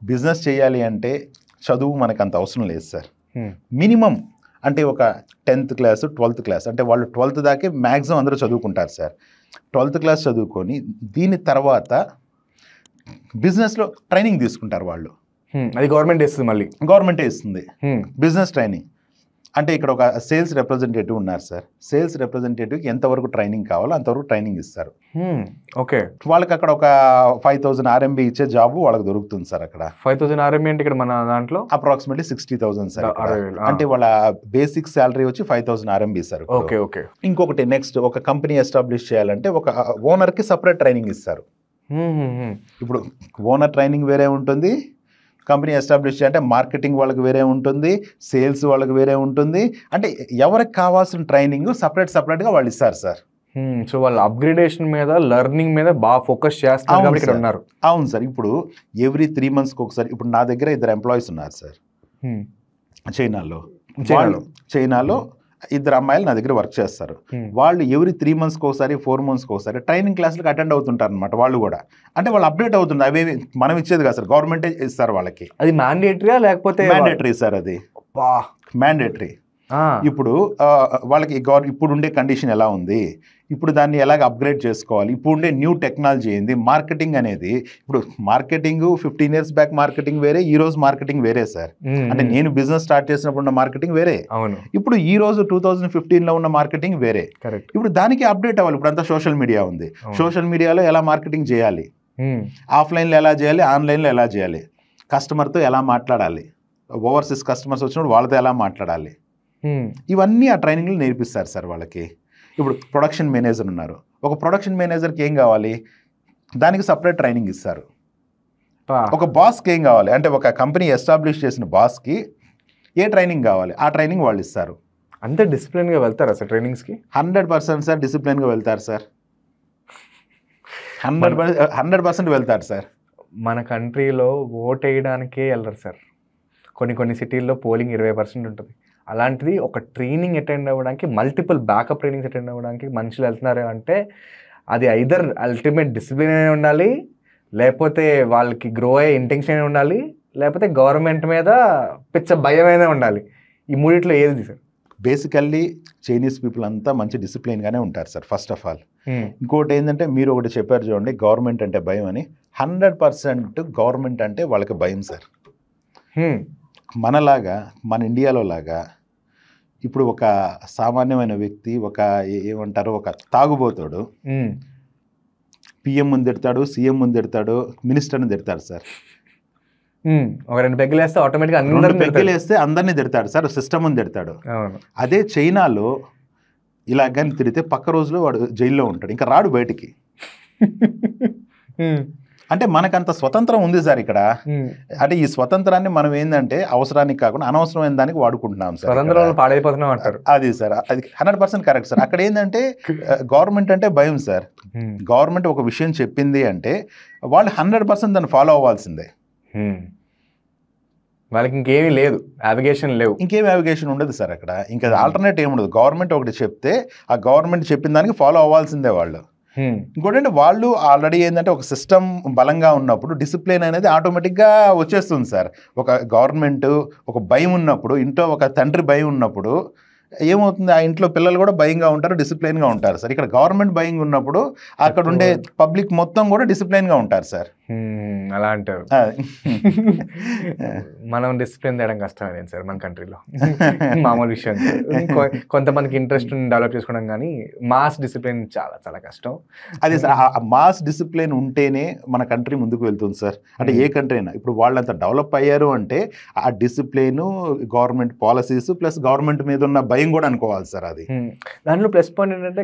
బిజినెస్ చేయాలి అంటే చదువు మనకు అంత అవసరం లేదు సార్. మినిమం అంటే ఒక 10th క్లాస్ 12th క్లాస్ అంటే వాళ్ళు 12th దాకే మ్యాక్సిమం అందరూ చదువుకుంటారు సార్. 12th క్లాస్ చదువుకొని దీని తర్వాత బిజినెస్లో ట్రైనింగ్ తీసుకుంటారు వాళ్ళు. అది గవర్నమెంట్ ఇస్తుంది, మళ్ళీ గవర్నమెంటే ఇస్తుంది బిజినెస్ ట్రైనింగ్. అంటే ఇక్కడ ఒక సేల్స్ రిప్రజెంటేటివ్ ఉన్నారు సార్. సేల్స్ రిప్రజెంటేటివ్కి ఎంతవరకు ట్రైనింగ్ కావాలో అంతవరకు ట్రైనింగ్ ఇస్తారు. ఓకే. వాళ్ళకి అక్కడ ఒక 5000 RMB ఇచ్చే జాబ్ వాళ్ళకి దొరుకుతుంది సార్. అక్కడ 5000 RMB అంటే ఇక్కడ మన దాంట్లో అప్రాక్సిమేట్లీ 60,000 సార్. అంటే వాళ్ళ బేసిక్ శాలరీ వచ్చి 5000 RMB సార్. ఓకే. ఓకే. ఇంకొకటి నెక్స్ట్ ఒక కంపెనీ ఎస్టాబ్లిష్ చేయాలంటే ఒక ఓనర్కి సపరేట్ ట్రైనింగ్ ఇస్తారు. ఇప్పుడు ఓనర్ ట్రైనింగ్ వేరే ఉంటుంది, కంపెనీ ఎస్టాబ్లిష్ చేయాలంటే మార్కెటింగ్ వాళ్ళకి వేరే ఉంటుంది, సేల్స్ వాళ్ళకి వేరే ఉంటుంది. అంటే ఎవరికి కావాల్సిన ట్రైనింగ్ సపరేట్గా వాళ్ళు ఇస్తారు సార్. సో వాళ్ళు అప్గ్రేడేషన్ మీద, లెర్నింగ్ మీద బాగా ఫోకస్ చేస్తారు ఇక్కడ ఉన్నారు. అవును సార్. ఇప్పుడు ఎవ్రీ 3 monthsకి ఒకసారి, ఇప్పుడు నా దగ్గర 2 ఎంప్లాయీస్ ఉన్నారు సార్ చైనాలో. 2 అమ్మాయిలు నా దగ్గర వర్క్ చేస్తారు. వాళ్ళు ఎవ్రీ 3 monthsకి ఒకసారి, 4 monthsకి ఒకసారి ట్రైనింగ్ క్లాసులకు అటెండ్ అవుతుంటారు అనమాట. వాళ్ళు కూడా అంటే వాళ్ళు అప్డేట్ అవుతుంది. అవేవి మనం ఇచ్చేది కాదు సార్, గవర్నమెంటే ఇస్తారు వాళ్ళకి. అది మ్యాండేటరీయా లేకపోతే? మ్యాండేటరీ సార్, అది మ్యాండేటరీ. ఇప్పుడు వాళ్ళకి ఇప్పుడు ఉండే కండిషన్ ఎలా ఉంది, ఇప్పుడు దాన్ని ఎలాగ అప్గ్రేడ్ చేసుకోవాలి, ఇప్పుడు ఉండే న్యూ టెక్నాలజీ ఏంది, మార్కెటింగ్ అనేది. ఇప్పుడు మార్కెటింగ్ 15 years బ్యాక్ మార్కెటింగ్ వేరే, ఈ రోజు మార్కెటింగ్ వేరే సార్. అంటే నేను బిజినెస్ స్టార్ట్ చేసినప్పుడు ఉన్న మార్కెటింగ్ వేరే, ఇప్పుడు ఈ రోజు 2015లో ఉన్న మార్కెటింగ్ వేరే. ఇప్పుడు దానికి అప్డేట్ అవ్వాలి. ఇప్పుడు అంతా సోషల్ మీడియా ఉంది. సోషల్ మీడియాలో ఎలా మార్కెటింగ్ చేయాలి, ఆఫ్లైన్లో ఎలా చేయాలి, ఆన్లైన్లో ఎలా చేయాలి, కస్టమర్తో ఎలా మాట్లాడాలి, ఓవర్సీస్ కస్టమర్స్ వచ్చినప్పుడు వాళ్ళతో ఎలా మాట్లాడాలి, ఇవన్నీ ఆ ట్రైనింగ్లో నేర్పిస్తారు సార్ వాళ్ళకి. ఇప్పుడు ప్రొడక్షన్ మేనేజర్ ఉన్నారు. ఒక ప్రొడక్షన్ మేనేజర్కి ఏం కావాలి, దానికి సపరేట్ ట్రైనింగ్ ఇస్తారు. ఒక బాస్కి ఏం కావాలి అంటే ఒక కంపెనీ ఎస్టాబ్లిష్ చేసిన బాస్కి ఏ ట్రైనింగ్ కావాలి, ఆ ట్రైనింగ్ వాళ్ళు ఇస్తారు. అంతే డిసిప్లిన్గా వెళ్తారా సార్ ట్రైనింగ్స్కి? 100% సార్ డిసిప్లిన్గా వెళ్తారు సార్. 100% వెళ్తారు సార్. మన కంట్రీలో ఓట్ వేయడానికే వెళ్ళరు సార్. కొన్ని సిటీల్లో పోలింగ్ 20% ఉంటుంది. అలాంటిది ఒక ట్రైనింగ్ అటెండ్ అవ్వడానికి, మల్టిపుల్ బ్యాకప్ ట్రైనింగ్స్ అటెండ్ అవ్వడానికి మనుషులు వెళ్తున్నారు అంటే అది ఐదర్ అల్టిమేట్ డిసిప్లిన్ అనే ఉండాలి, లేకపోతే వాళ్ళకి గ్రో అయ్యే ఇంటెన్షన్ ఉండాలి, లేకపోతే గవర్నమెంట్ మీద పిచ్చ భయమైనా ఉండాలి. ఈ మూడిట్లో ఏది సార్? బేసికల్లీ చైనీస్ పీపుల్ అంతా మంచి డిసిప్లిన్గానే ఉంటారు సార్ ఫస్ట్ ఆఫ్ ఆల్. ఇంకోటి ఏంటంటే మీరు ఒకటి చెప్పారు చూడండి, గవర్నమెంట్ అంటే భయం అని. 100% గవర్నమెంట్ అంటే వాళ్ళకి భయం సార్. మనలాగా, మన ఇండియాలో లాగా ఇప్పుడు ఒక సామాన్యమైన వ్యక్తి, ఒక ఏమంటారు, ఒక తాగుబోతాడు పిఎం ముందు తిడతాడు, సీఎం ముందు తిడతాడు, మినిస్టర్ని తిడతాడు సార్. ఒక 2 పెగ్గులు వేస్తే ఆటోమేటిక్గా 2 పెగ్గులు వేస్తే అందరినీ తిడతాడు సార్, సిస్టమ్ అని తిడతాడు. అదే చైనాలో ఇలాగని తిడితే పక్క రోజులో వాడు జైల్లో ఉంటాడు, ఇంకా రాడు బయటికి. అంటే మనకంత స్వతంత్రం ఉంది సార్ ఇక్కడ. అంటే ఈ స్వతంత్రాన్ని మనం ఏంటంటే అవసరానికి కాకుండా అనవసరమైన దానికి వాడుకుంటున్నాం సార్, పాడైపోతున్నాం అంటారు. అది సార్, అది 100% కరెక్ట్ సార్. అక్కడ ఏంటంటే గవర్నమెంట్ అంటే భయం సార్. గవర్నమెంట్ ఒక విషయం చెప్పింది అంటే వాళ్ళు 100% దాన్ని ఫాలో అవ్వాల్సిందే. వాళ్ళకి ఇంకేమీ లేదు, నావిగేషన్ లేవు. ఇంకేం నావిగేషన్ ఉండదు సార్ అక్కడ. ఇంకా ఆల్టర్నేట్ ఏమి ఉండదు. గవర్నమెంట్ ఒకటి చెప్తే ఆ గవర్నమెంట్ చెప్పిన దానికి ఫాలో అవ్వాల్సిందే వాళ్ళు. ఇంకోటి వాళ్ళు ఆల్రెడీ ఏంటంటే ఒక సిస్టమ్ బలంగా ఉన్నప్పుడు డిసిప్లిన్ అనేది ఆటోమేటిక్గా వచ్చేస్తుంది సార్. ఒక గవర్నమెంట్ ఒక భయం ఉన్నప్పుడు, ఇంట్లో ఒక తండ్రి భయం ఉన్నప్పుడు ఏమవుతుంది, ఆ ఇంట్లో పిల్లలు కూడా భయంగా ఉంటారు, డిసిప్లైన్గా ఉంటారు సార్. ఇక్కడ గవర్నమెంట్ భయంగా ఉన్నప్పుడు అక్కడ ఉండే పబ్లిక్ మొత్తం కూడా డిసిప్లైన్గా ఉంటారు సార్. అలా అంటారు. మనం డిసిప్లిన్ తేయడం కష్టమే సార్ మన కంట్రీలో, మామూలు విషయం. కొంతమందికి ఇంట్రెస్ట్ డెవలప్ చేసుకోవడం, కానీ మాస్ డిసిప్లిన్ చాలా చాలా కష్టం. అదే సార్, ఆ మాస్ డిసిప్లిన్ ఉంటేనే మన కంట్రీ ముందుకు వెళ్తుంది సార్. అంటే ఏ కంట్రీ అయినా ఇప్పుడు వాళ్ళంతా డెవలప్ అయ్యారు అంటే ఆ discipline, government policies plus government మీద ఉన్న భయం కూడా అనుకోవాలి సార్. అది దాంట్లో ప్లస్ పాయింట్ ఏంటంటే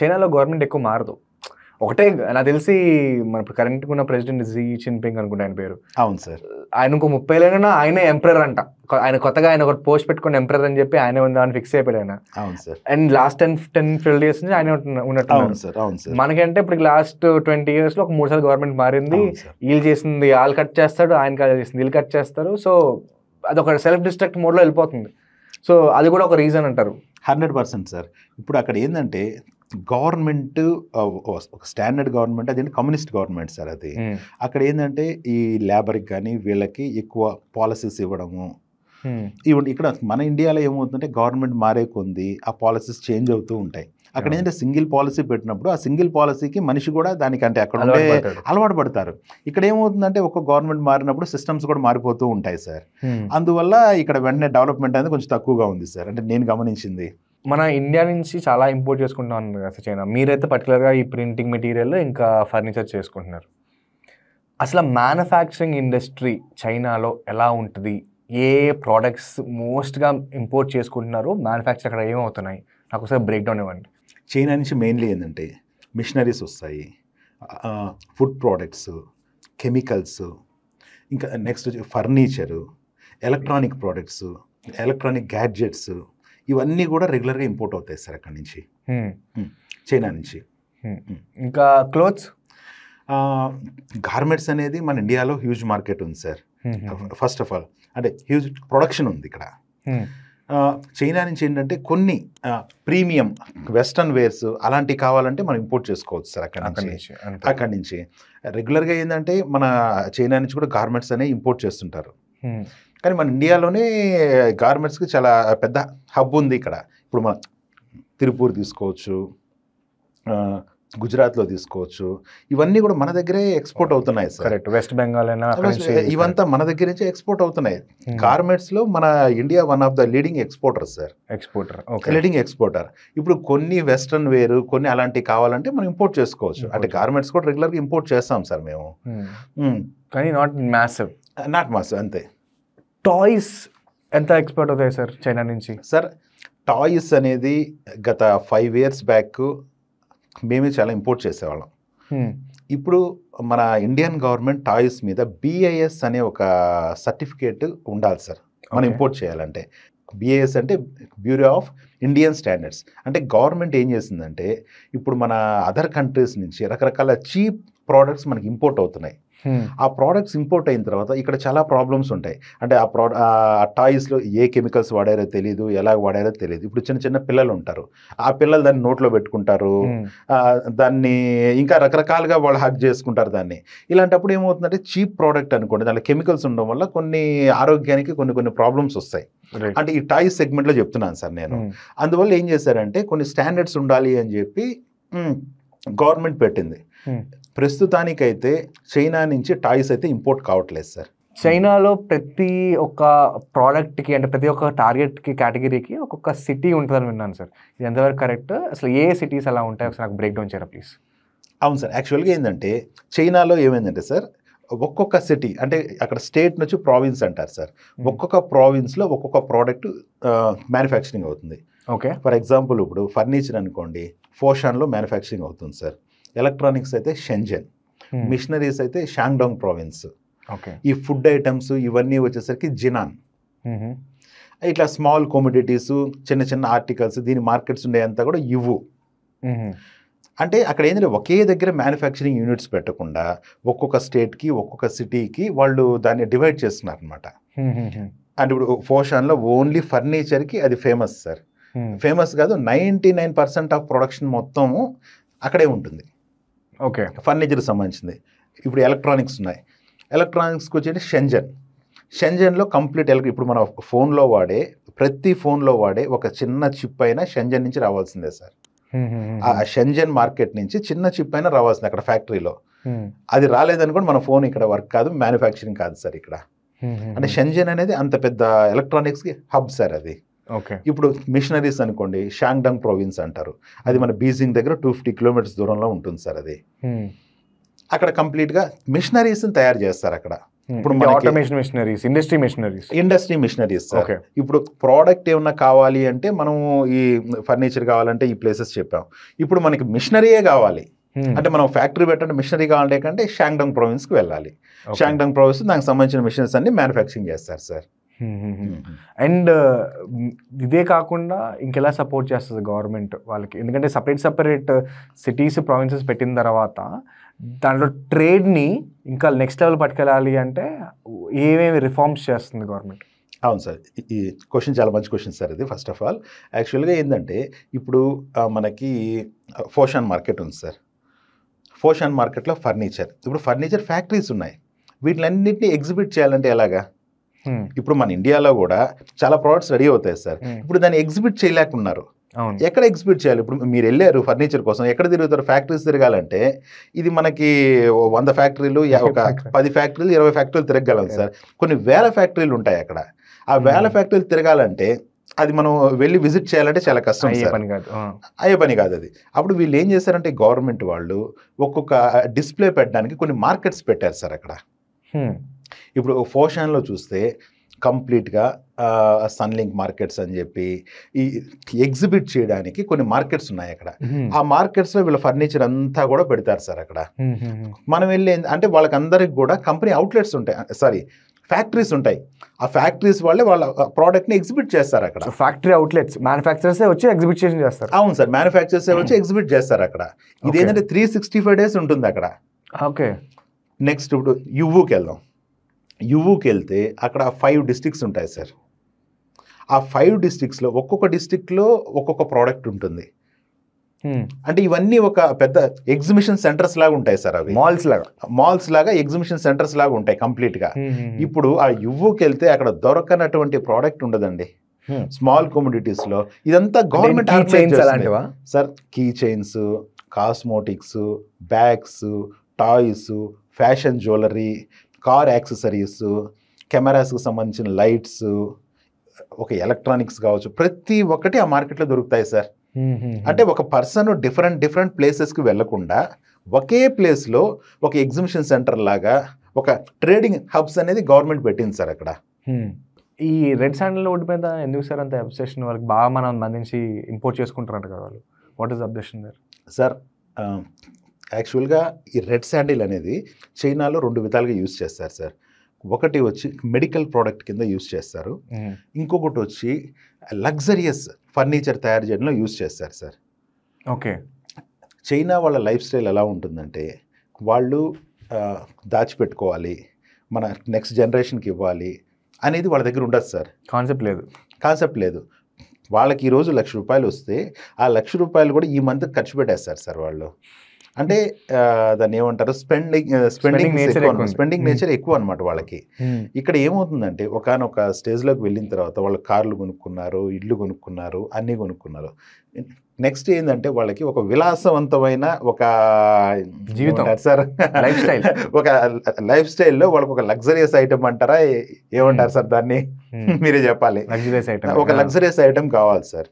చైనాలో గవర్నమెంట్ ఎక్కువ మారదు. ఒకటే నాకు తెలిసి మన ఇప్పుడు కరెంట్గా ఉన్న ప్రెసిడెంట్ జీ జిన్పింగ్ అనుకుంటే ఆయన పేరు. అవును సార్. ఆయనకు 30 ఏళ్ళైనా ఆయనే ఎంపరర్ అంట. ఆయన కొత్తగా ఆయన ఒక పోస్ట్ పెట్టుకుని ఎంపరర్ అని చెప్పి ఆయన దాన్ని ఫిక్స్ అయిపోయాడు ఆయన. అవును సార్. అండ్ లాస్ట్ 10-12 years నుంచి ఆయన ఉన్నట్టు. మనకంటే ఇప్పుడు లాస్ట్ 20 yearsలో ఒక 3 సార్లు గవర్నమెంట్ మారింది. వీళ్ళు చేసింది వాళ్ళు కట్ చేస్తాడు, ఆయన చేసింది వీళ్ళు కట్ చేస్తారు. సో అదొక సెల్ఫ్ డిస్ట్రక్ట్ మోడ్లో వెళ్ళిపోతుంది. సో అది కూడా ఒక రీజన్ అంటారు. 100% సార్. ఇప్పుడు అక్కడ ఏంటంటే గవర్నమెంట్ ఒక స్టాండర్డ్ గవర్నమెంట్, అదేంటి కమ్యూనిస్ట్ గవర్నమెంట్ సార్. అది అక్కడ ఏంటంటే ఈ లేబర్కి కానీ వీళ్ళకి ఎక్కువ పాలసీస్ ఇవ్వడము. ఇక్కడ మన ఇండియాలో ఏమవుతుందంటే గవర్నమెంట్ మారే కొంది ఆ పాలసీస్ చేంజ్ అవుతూ ఉంటాయి. అక్కడ ఏంటంటే సింగిల్ పాలసీ పెట్టినప్పుడు ఆ సింగిల్ పాలసీకి మనిషి కూడా దానికంటే అక్కడ అలవాటు పడతారు. ఇక్కడ ఏమవుతుందంటే ఒక గవర్నమెంట్ మారినప్పుడు సిస్టమ్స్ కూడా మారిపోతూ ఉంటాయి సార్. అందువల్ల ఇక్కడ వెంటనే డెవలప్మెంట్ అనేది కొంచెం తక్కువగా ఉంది సార్, అంటే నేను గమనించింది. మన ఇండియా నుంచి చాలా ఇంపోర్ట్ చేసుకుంటాం అన్నారు కదా చైనా. మీరైతే పర్టికులర్గా ఈ ప్రింటింగ్ మెటీరియల్ ఇంకా ఫర్నిచర్ చేసుకుంటున్నారు. అసలు మ్యానుఫ్యాక్చరింగ్ ఇండస్ట్రీ చైనాలో ఎలా ఉంటుంది? ఏ ప్రోడక్ట్స్ మోస్ట్గా ఇంపోర్ట్ చేసుకుంటున్నారు? మ్యానుఫ్యాక్చర్ అక్కడ ఏమవుతున్నాయి? నాకు ఒకసారి బ్రేక్ డౌన్ ఇవ్వండి. చైనా నుంచి మెయిన్లీ ఏంటంటే మిషనరీస్ వస్తాయి, ఫుడ్ ప్రోడక్ట్స్, కెమికల్స్, ఇంకా నెక్స్ట్ వచ్చి furniture, electronic products, electronic gadgets, ఇవన్నీ కూడా రెగ్యులర్గా ఇంపోర్ట్ అవుతాయి సార్ అక్కడి నుంచి, చైనా నుంచి. ఇంకా క్లోత్స్, గార్మెంట్స్ అనేది మన ఇండియాలో హ్యూజ్ మార్కెట్ ఉంది సార్. ఫస్ట్ ఆఫ్ ఆల్ అంటే హ్యూజ్ ప్రొడక్షన్ ఉంది ఇక్కడ. చైనా నుంచి ఏంటంటే కొన్ని ప్రీమియం వెస్టర్న్ వేర్స్ అలాంటివి కావాలంటే మనం ఇంపోర్ట్ చేసుకోవచ్చు సార్ అక్కడి నుంచి. రెగ్యులర్గా ఏంటంటే మన చైనా నుంచి కూడా గార్మెంట్స్ అనేవి ఇంపోర్ట్ చేస్తుంటారు. కానీ మన ఇండియాలోనే గార్మెంట్స్కి చాలా పెద్ద హబ్ ఉంది ఇక్కడ. ఇప్పుడు మన తిరుపూర్ తీసుకోవచ్చు, గుజరాత్లో తీసుకోవచ్చు, ఇవన్నీ కూడా మన దగ్గరే ఎక్స్పోర్ట్ అవుతున్నాయి సార్. కరెక్ట్. వెస్ట్ బెంగాల్ ఇవంతా మన దగ్గర నుంచి ఎక్స్పోర్ట్ అవుతున్నాయి. గార్మెంట్స్లో మన India one of the leading exporter sir. Leading exporter. ఇప్పుడు కొన్ని వెస్ట్రన్ వేరు కొన్ని అలాంటివి కావాలంటే మనం ఇంపోర్ట్ చేసుకోవచ్చు. అంటే గార్మెంట్స్ కూడా రెగ్యులర్గా ఇంపోర్ట్ చేస్తాం సార్ మేము. కానీ నాట్ మ్యాసివ్ అంతే. టాయ్స్ ఎంత ఎక్స్పోర్ట్ అవుతాయి సార్ చైనా నుంచి? సార్ టాయ్స్ అనేది గత 5 years బ్యాక్ మేమే చాలా ఇంపోర్ట్ చేసేవాళ్ళం. ఇప్పుడు మన ఇండియన్ గవర్నమెంట్ టాయ్స్ మీద BIS అనే ఒక సర్టిఫికేట్ ఉండాలి సార్ మనం ఇంపోర్ట్ చేయాలంటే. BIS అంటే బ్యూరో ఆఫ్ ఇండియన్ స్టాండర్డ్స్. అంటే గవర్నమెంట్ ఏం చేసిందంటే ఇప్పుడు మన అదర్ కంట్రీస్ నుంచి రకరకాల చీప్ ప్రోడక్ట్స్ మనకి ఇంపోర్ట్ అవుతున్నాయి. ఆ ప్రోడక్ట్స్ ఇంపోర్ట్ అయిన తర్వాత ఇక్కడ చాలా ప్రాబ్లమ్స్ ఉంటాయి. అంటే ఆ టాయ్స్లో ఏ కెమికల్స్ వాడారో తెలియదు, ఎలా వాడారో తెలియదు. ఇప్పుడు చిన్న చిన్న పిల్లలు ఉంటారు, ఆ పిల్లలు దాన్ని నోట్లో పెట్టుకుంటారు, దాన్ని ఇంకా రకరకాలుగా వాళ్ళు హక్ చేసుకుంటారు దాన్ని. ఇలాంటప్పుడు ఏమవుతుందంటే చీప్ ప్రోడక్ట్ అనుకోండి, దాంట్లో కెమికల్స్ ఉండడం వల్ల కొన్ని ఆరోగ్యానికి కొన్ని ప్రాబ్లమ్స్ వస్తాయి. అంటే ఈ టాయ్స్ సెగ్మెంట్లో చెప్తున్నాను సార్ నేను. అందువల్ల ఏం చేశారంటే కొన్ని స్టాండర్డ్స్ ఉండాలి అని చెప్పి గవర్నమెంట్ పెట్టింది. ప్రస్తుతానికైతే చైనా నుంచి టాయ్స్ అయితే ఇంపోర్ట్ కావట్లేదు సార్. చైనాలో ప్రతి ఒక్క ప్రోడక్ట్కి అంటే ప్రతి ఒక్క టార్గెట్కి కేటగిరీకి ఒక్కొక్క సిటీ ఉంటుందని విన్నాను సార్. ఇది ఎంతవరకు కరెక్ట్? అసలు ఏ సిటీస్ అలా ఉంటాయి ఒకసారి నాకు బ్రేక్ డౌన్ చేయరా ప్లీజ్. అవును సార్. యాక్చువల్గా ఏంటంటే చైనాలో ఏమైందంటే సార్ ఒక్కొక్క సిటీ అంటే అక్కడ స్టేట్ నుంచి ప్రావిన్స్ అంటారు సార్. ఒక్కొక్క ప్రావిన్స్లో ఒక్కొక్క ప్రోడక్ట్ మ్యానుఫ్యాక్చరింగ్ అవుతుంది. ఓకే. ఫర్ ఎగ్జాంపుల్ ఇప్పుడు ఫర్నిచర్ అనుకోండి, ఫోషాన్లో మ్యానుఫ్యాక్చరింగ్ అవుతుంది సార్. ఎలక్ట్రానిక్స్ అయితే షెంజన్, మిషనరీస్ అయితే షాంగ్డాంగ్ ప్రావిన్స్, ఈ ఫుడ్ ఐటమ్స్ ఇవన్నీ వచ్చేసరికి జినాన్. ఇట్లా స్మాల్ కమోడిటీస్ చిన్న చిన్న ఆర్టికల్స్ దీని మార్కెట్స్ ఉండేంతా కూడా ఇవ్వు. అంటే అక్కడ ఏంటంటే ఒకే దగ్గర మ్యానుఫ్యాక్చరింగ్ యూనిట్స్ పెట్టకుండా ఒక్కొక్క స్టేట్కి ఒక్కొక్క సిటీకి వాళ్ళు దాన్ని డివైడ్ చేస్తున్నారు అనమాట. అంటే ఇప్పుడు ఫోషాన్లో ఓన్లీ ఫర్నిచర్కి అది ఫేమస్ సార్. ఫేమస్ కాదు, 99% ఆఫ్ ప్రొడక్షన్ మొత్తము అక్కడే ఉంటుంది. ఓకే. ఫర్నిచర్కి సంబంధించింది. ఇప్పుడు ఎలక్ట్రానిక్స్ ఉన్నాయి. ఎలక్ట్రానిక్స్కి వచ్చేసి షెంజన్లో కంప్లీట్ ఇప్పుడు మన ఫోన్లో వాడే ప్రతి ఫోన్లో వాడే ఒక చిన్న చిప్ అయినా షెంజన్ నుంచి రావాల్సిందే సార్. ఆ షెంజన్ మార్కెట్ నుంచి చిన్న చిప్ అయినా రావాల్సింది అక్కడ ఫ్యాక్టరీలో. అది రాలేదని కూడా మన ఫోన్ ఇక్కడ వర్క్ కాదు, మ్యానుఫ్యాక్చరింగ్ కాదు సార్ ఇక్కడ. అంటే షెంజన్ అనేది అంత పెద్ద ఎలక్ట్రానిక్స్కి హబ్ సార్ అది. ఇప్పుడు మిషనరీస్ అనుకోండి, షాంగ్డంగ్ ప్రొవిన్స్ అంటారు, అది మన బీజింగ్ దగ్గర 250 కిలోమీటర్స్ దూరంలో ఉంటుంది సార్. అది అక్కడ కంప్లీట్గా మిషనరీస్ని తయారు చేస్తారు అక్కడ. ఇప్పుడు automation machineries, industry machineries sir. ఇప్పుడు ప్రోడక్ట్ ఏమన్నా కావాలి అంటే మనం ఈ ఫర్నిచర్ కావాలంటే ఈ ప్లేసెస్ చెప్పాం. ఇప్పుడు మనకి మిషనరీయే కావాలి అంటే మనం ఫ్యాక్టరీ పెట్టండి మిషనరీ కావాలంటే కంటే షాంగ్డంగ్ ప్రొవిన్స్కి వెళ్ళాలి. షాంగ్డంగ్ ప్రొవిన్స్ దానికి సంబంధించిన మిషన్స్ అన్ని మ్యానుఫ్యాక్చరింగ్ చేస్తారు సార్. అండ్ ఇదే కాకుండా ఇంకెలా సపోర్ట్ చేస్తుంది గవర్నమెంట్ వాళ్ళకి? ఎందుకంటే సపరేట్ సిటీస్ ప్రావిన్సెస్ పెట్టిన తర్వాత దాంట్లో ట్రేడ్ని ఇంకా నెక్స్ట్ లెవెల్ పట్టుకెళ్ళాలి అంటే ఏమేమి రిఫార్మ్స్ చేస్తుంది గవర్నమెంట్? అవును సార్, ఈ క్వశ్చన్ చాలా మంచి క్వశ్చన్ సార్. ఇది ఫస్ట్ ఆఫ్ ఆల్ యాక్చువల్గా ఏంటంటే ఇప్పుడు మనకి ఫోషాన్ మార్కెట్ ఉంది సార్. ఫోషాన్ మార్కెట్లో ఇప్పుడు ఫర్నిచర్ ఫ్యాక్టరీస్ ఉన్నాయి. వీటిలన్నింటినీ ఎగ్జిబిట్ చేయాలంటే ఎలాగా? ఇప్పుడు మన ఇండియాలో కూడా చాలా ప్రోడక్ట్స్ రెడీ అవుతాయి సార్. ఇప్పుడు దాన్ని ఎగ్జిబిట్ చేయలేకున్నారు. ఎక్కడ ఎగ్జిబిట్ చేయాలి? ఇప్పుడు మీరు వెళ్ళారు ఫర్నిచర్ కోసం, ఎక్కడ తిరుగుతారు? ఫ్యాక్టరీస్ తిరగాలంటే ఇది మనకి 100 ఫ్యాక్టరీలు, ఒక 10 ఫ్యాక్టరీలు, 20 ఫ్యాక్టరీలు తిరగగలం సార్. కొన్ని వేల ఫ్యాక్టరీలు ఉంటాయి అక్కడ. ఆ వేల ఫ్యాక్టరీలు తిరగాలంటే అది మనం వెళ్ళి విజిట్ చేయాలంటే చాలా కష్టం సార్, అయ్యే పని కాదు అది. అప్పుడు వీళ్ళు ఏం చేశారంటే గవర్నమెంట్ వాళ్ళు ఒక్కొక్క డిస్ప్లే పెట్టడానికి కొన్ని మార్కెట్స్ పెట్టారు సార్ అక్కడ. ఇప్పుడు ఫోషాన్లో చూస్తే కంప్లీట్గా సన్లింక్ మార్కెట్స్ అని చెప్పి ఈ ఎగ్జిబిట్ చేయడానికి కొన్ని మార్కెట్స్ ఉన్నాయి అక్కడ. ఆ మార్కెట్స్లో వీళ్ళ ఫర్నిచర్ అంతా కూడా పెడతారు సార్ అక్కడ. మనం వెళ్ళి అంటే వాళ్ళకందరికి కూడా కంపెనీ అవుట్లెట్స్ ఉంటాయి, సారీ ఫ్యాక్టరీస్ ఉంటాయి. ఆ ఫ్యాక్టరీస్ వాళ్ళే వాళ్ళ ప్రోడక్ట్ని ఎగ్జిబిట్ చేస్తారు అక్కడ. ఫ్యాక్టరీ అవుట్లెట్స్ మ్యానుఫ్యాక్చరర్స్ వచ్చి ఎగ్జిబిషన్ చేస్తారు. అవును సార్, మ్యానుఫ్యాక్చరర్స్ వచ్చి ఎగ్జిబిట్ చేస్తారు అక్కడ. ఇదేంటంటే 365 days ఉంటుంది అక్కడ. ఓకే. నెక్స్ట్ ఇప్పుడు యువ్వుకి వెళ్దాం. యువ్వుకి వెళ్తే అక్కడ 5 districts ఉంటాయి సార్. ఆ 5 districtsలో ఒక్కొక్క డిస్ట్రిక్ట్లో ఒక్కొక్క ప్రోడక్ట్ ఉంటుంది. అంటే ఇవన్నీ ఒక పెద్ద ఎగ్జిబిషన్ సెంటర్స్ లాగా ఉంటాయి సార్. అవి మాల్స్ లాగా ఎగ్జిబిషన్ సెంటర్స్ లాగా ఉంటాయి కంప్లీట్గా. ఇప్పుడు ఆ యువ్వుకి వెళ్తే అక్కడ దొరకనటువంటి ప్రోడక్ట్ ఉండదండి. స్మాల్ కమ్యూనిటీస్లో ఇదంతా government sir. Key chains, cosmetics, bags, toys, fashion jewellery, car accessories, కెమెరాస్కి సంబంధించిన లైట్స్, ఒక ఎలక్ట్రానిక్స్ కావచ్చు, ప్రతి ఒక్కటి ఆ మార్కెట్లో దొరుకుతాయి సార్. అంటే ఒక పర్సన్ డిఫరెంట్ ప్లేసెస్కి వెళ్లకుండా ఒకే ప్లేస్లో ఒక ఎగ్జిబిషన్ సెంటర్ లాగా ఒక ట్రేడింగ్ హబ్స్ అనేది గవర్నమెంట్ పెట్టింది సార్ అక్కడ. ఈ రెడ్ శాండిల్ వుడ్ మీద ఎందుకు సార్ అంత అబ్సెషన్? వాళ్ళకి బాగా మనం మందించి ఇంపోర్ట్ చేసుకుంటారంట కదా వాళ్ళు. What is obsession there? Sir యాక్చువల్గా ఈ రెడ్ శాండిల్ అనేది చైనాలో 2 విధాలుగా యూజ్ చేస్తారు సార్. ఒకటి వచ్చి మెడికల్ ప్రోడక్ట్ కింద యూజ్ చేస్తారు, ఇంకొకటి వచ్చి లగ్జరియస్ ఫర్నిచర్ తయారు చేయడంలో యూజ్ చేస్తారు సార్. ఓకే. చైనా వాళ్ళ లైఫ్ స్టైల్ ఎలా ఉంటుందంటే వాళ్ళు దాచిపెట్టుకోవాలి, మన నెక్స్ట్ జనరేషన్కి ఇవ్వాలి అనేది వాళ్ళ దగ్గర ఉండదు సార్. కాన్సెప్ట్ లేదు. వాళ్ళకి ఈరోజు ₹1,00,000 వస్తే ఆ ₹1,00,000 కూడా ఈ మంత్ ఖర్చు పెట్టేస్తారు సార్ వాళ్ళు. అంటే దాన్ని ఏమంటారు, స్పెండింగ్ నేచర్ ఎక్కువ అనమాట వాళ్ళకి. ఇక్కడ ఏమవుతుందంటే ఒకానొక స్టేజ్లోకి వెళ్ళిన తర్వాత వాళ్ళు కార్లు కొనుక్కున్నారు, ఇళ్ళు కొనుక్కున్నారు, అన్నీ కొనుక్కున్నారు. నెక్స్ట్ ఏంటంటే వాళ్ళకి ఒక విలాసవంతమైన ఒక జీవితం సార్, ఒక లైఫ్ స్టైల్లో వాళ్ళకి ఒక లగ్జరియస్ ఐటమ్ అంటారా ఏమంటారు సార్ దాన్ని, మీరే చెప్పాలి. ఒక లగ్జరియస్ ఐటమ్ కావాలి సార్.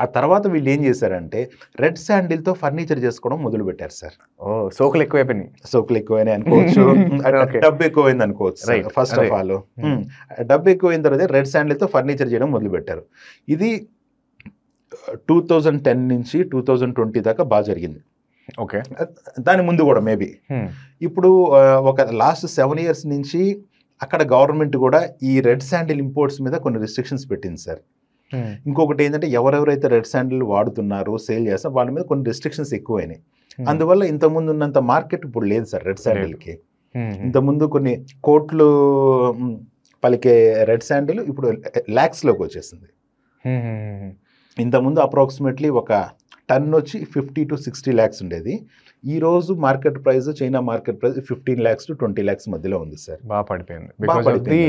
ఆ తర్వాత వీళ్ళు ఏం చేశారంటే రెడ్ శాండిల్తో ఫర్నిచర్ చేసుకోవడం మొదలు పెట్టారు సార్. సోకులు ఎక్కువైనాయి అనుకోవచ్చు, డబ్బు ఎక్కువైంది అనుకోవచ్చు. ఫస్ట్ ఆఫ్ ఆల్ డబ్బు ఎక్కువైన తర్వాత రెడ్ శాండిల్తో ఫర్నిచర్ చేయడం మొదలు పెట్టారు. ఇది 2010 నుంచి 2020 దాకా బాగా జరిగింది. ఓకే. దాని ముందు కూడా మేబీ. ఇప్పుడు ఒక లాస్ట్ 7 years నుంచి అక్కడ గవర్నమెంట్ కూడా ఈ రెడ్ శాండిల్ ఇంపోర్ట్స్ మీద కొన్ని రిస్ట్రిక్షన్స్ పెట్టింది సార్. ఇంకొకటి ఏంటంటే ఎవరెవరైతే రెడ్ శాండిల్ వాడుతున్నారు, సేల్ చేస్తారు, వాళ్ళ మీద కొన్ని రిస్ట్రిక్షన్స్ ఎక్కువైనాయి. అందువల్ల ఇంతకుముందు ఉన్నంత మార్కెట్ ఇప్పుడు లేదు సార్ రెడ్ శాండిల్కి. ఇంతకుముందు కొన్ని కోట్లు పలికే రెడ్ శాండిల్ ఇప్పుడు ల్యాక్స్లోకి వచ్చేసింది. ఇంతకుముందు అప్రాక్సిమేట్లీ ఒక టన్ వచ్చి 50 to 60 lakhs ఉండేది. ఈ రోజు market price, China market price 15 lakhs to 20 lakhs మధ్యలో ఉంది సార్. బాగా పడిపోయింది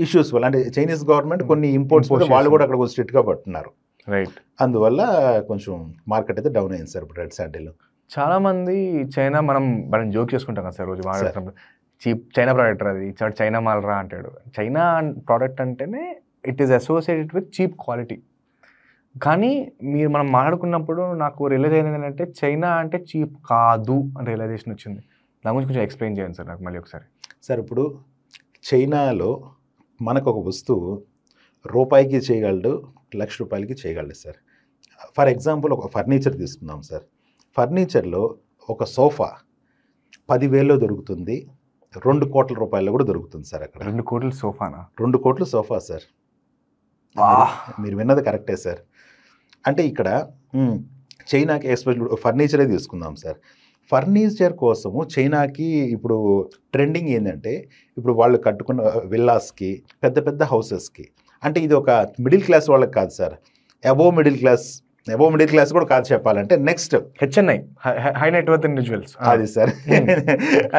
ఇష్యూస్ వల్ల. అంటే చైనీస్ గవర్నమెంట్ కొన్ని ఇంపోర్ట్స్ వాళ్ళు కూడా అక్కడ స్ట్రిక్ట్గా పట్టున్నారు. రైట్. అందువల్ల కొంచెం మార్కెట్ అయితే డౌన్ అయింది సార్ ఇప్పుడు రెడ్ శాండిల్. చాలా మంది చైనా మనం జోక్ చేసుకుంటాం కదా సార్ రోజు మాట్లాడుతున్నప్పుడు, చీప్ చైనా ప్రోడక్ట్ అది చైనా మాల్రా అంటాడు. చైనా ప్రోడక్ట్ అంటేనే it is associated with cheap quality. కానీ మనం మాట్లాడుకున్నప్పుడు నాకు రియలైజ్ అయింది ఏంటంటే చైనా అంటే చీప్ కాదు అని రియలైజేషన్ వచ్చింది. దాని గురించి కొంచెం ఎక్స్ప్లెయిన్ చేయండి సార్ నాకు మళ్ళీ ఒకసారి. సార్ ఇప్పుడు చైనాలో మనకు ఒక వస్తువు రూపాయికి చేయగలడు, ₹1,00,000 చేయగలడు సార్. ఫర్ ఎగ్జాంపుల్ ఒక ఫర్నిచర్ తీసుకుందాం సార్. ఫర్నిచర్లో ఒక సోఫా 10,000లో దొరుకుతుంది, 2 కోట్ల రూపాయల్లో కూడా దొరుకుతుంది సార్. అక్కడ 2 కోట్ల సోఫానా? 2 కోట్ల సోఫా సార్. మీరు విన్నది కరెక్టే సార్. అంటే ఇక్కడ చైనాకి ఎస్పెషల్ ఫర్నిచరే తీసుకుందాం సార్. ఫర్నిచర్ కోసము చైనాకి ఇప్పుడు ట్రెండింగ్ ఏంటంటే, ఇప్పుడు వాళ్ళు కట్టుకున్న విల్లాస్కి, పెద్ద పెద్ద హౌసెస్కి, అంటే ఇది ఒక మిడిల్ క్లాస్ వాళ్ళకి కాదు సార్, అబోవ్ మిడిల్ క్లాస్ కూడా కాదు చెప్పాలంటే. Next HNI, high net worth individuals, అది సార్.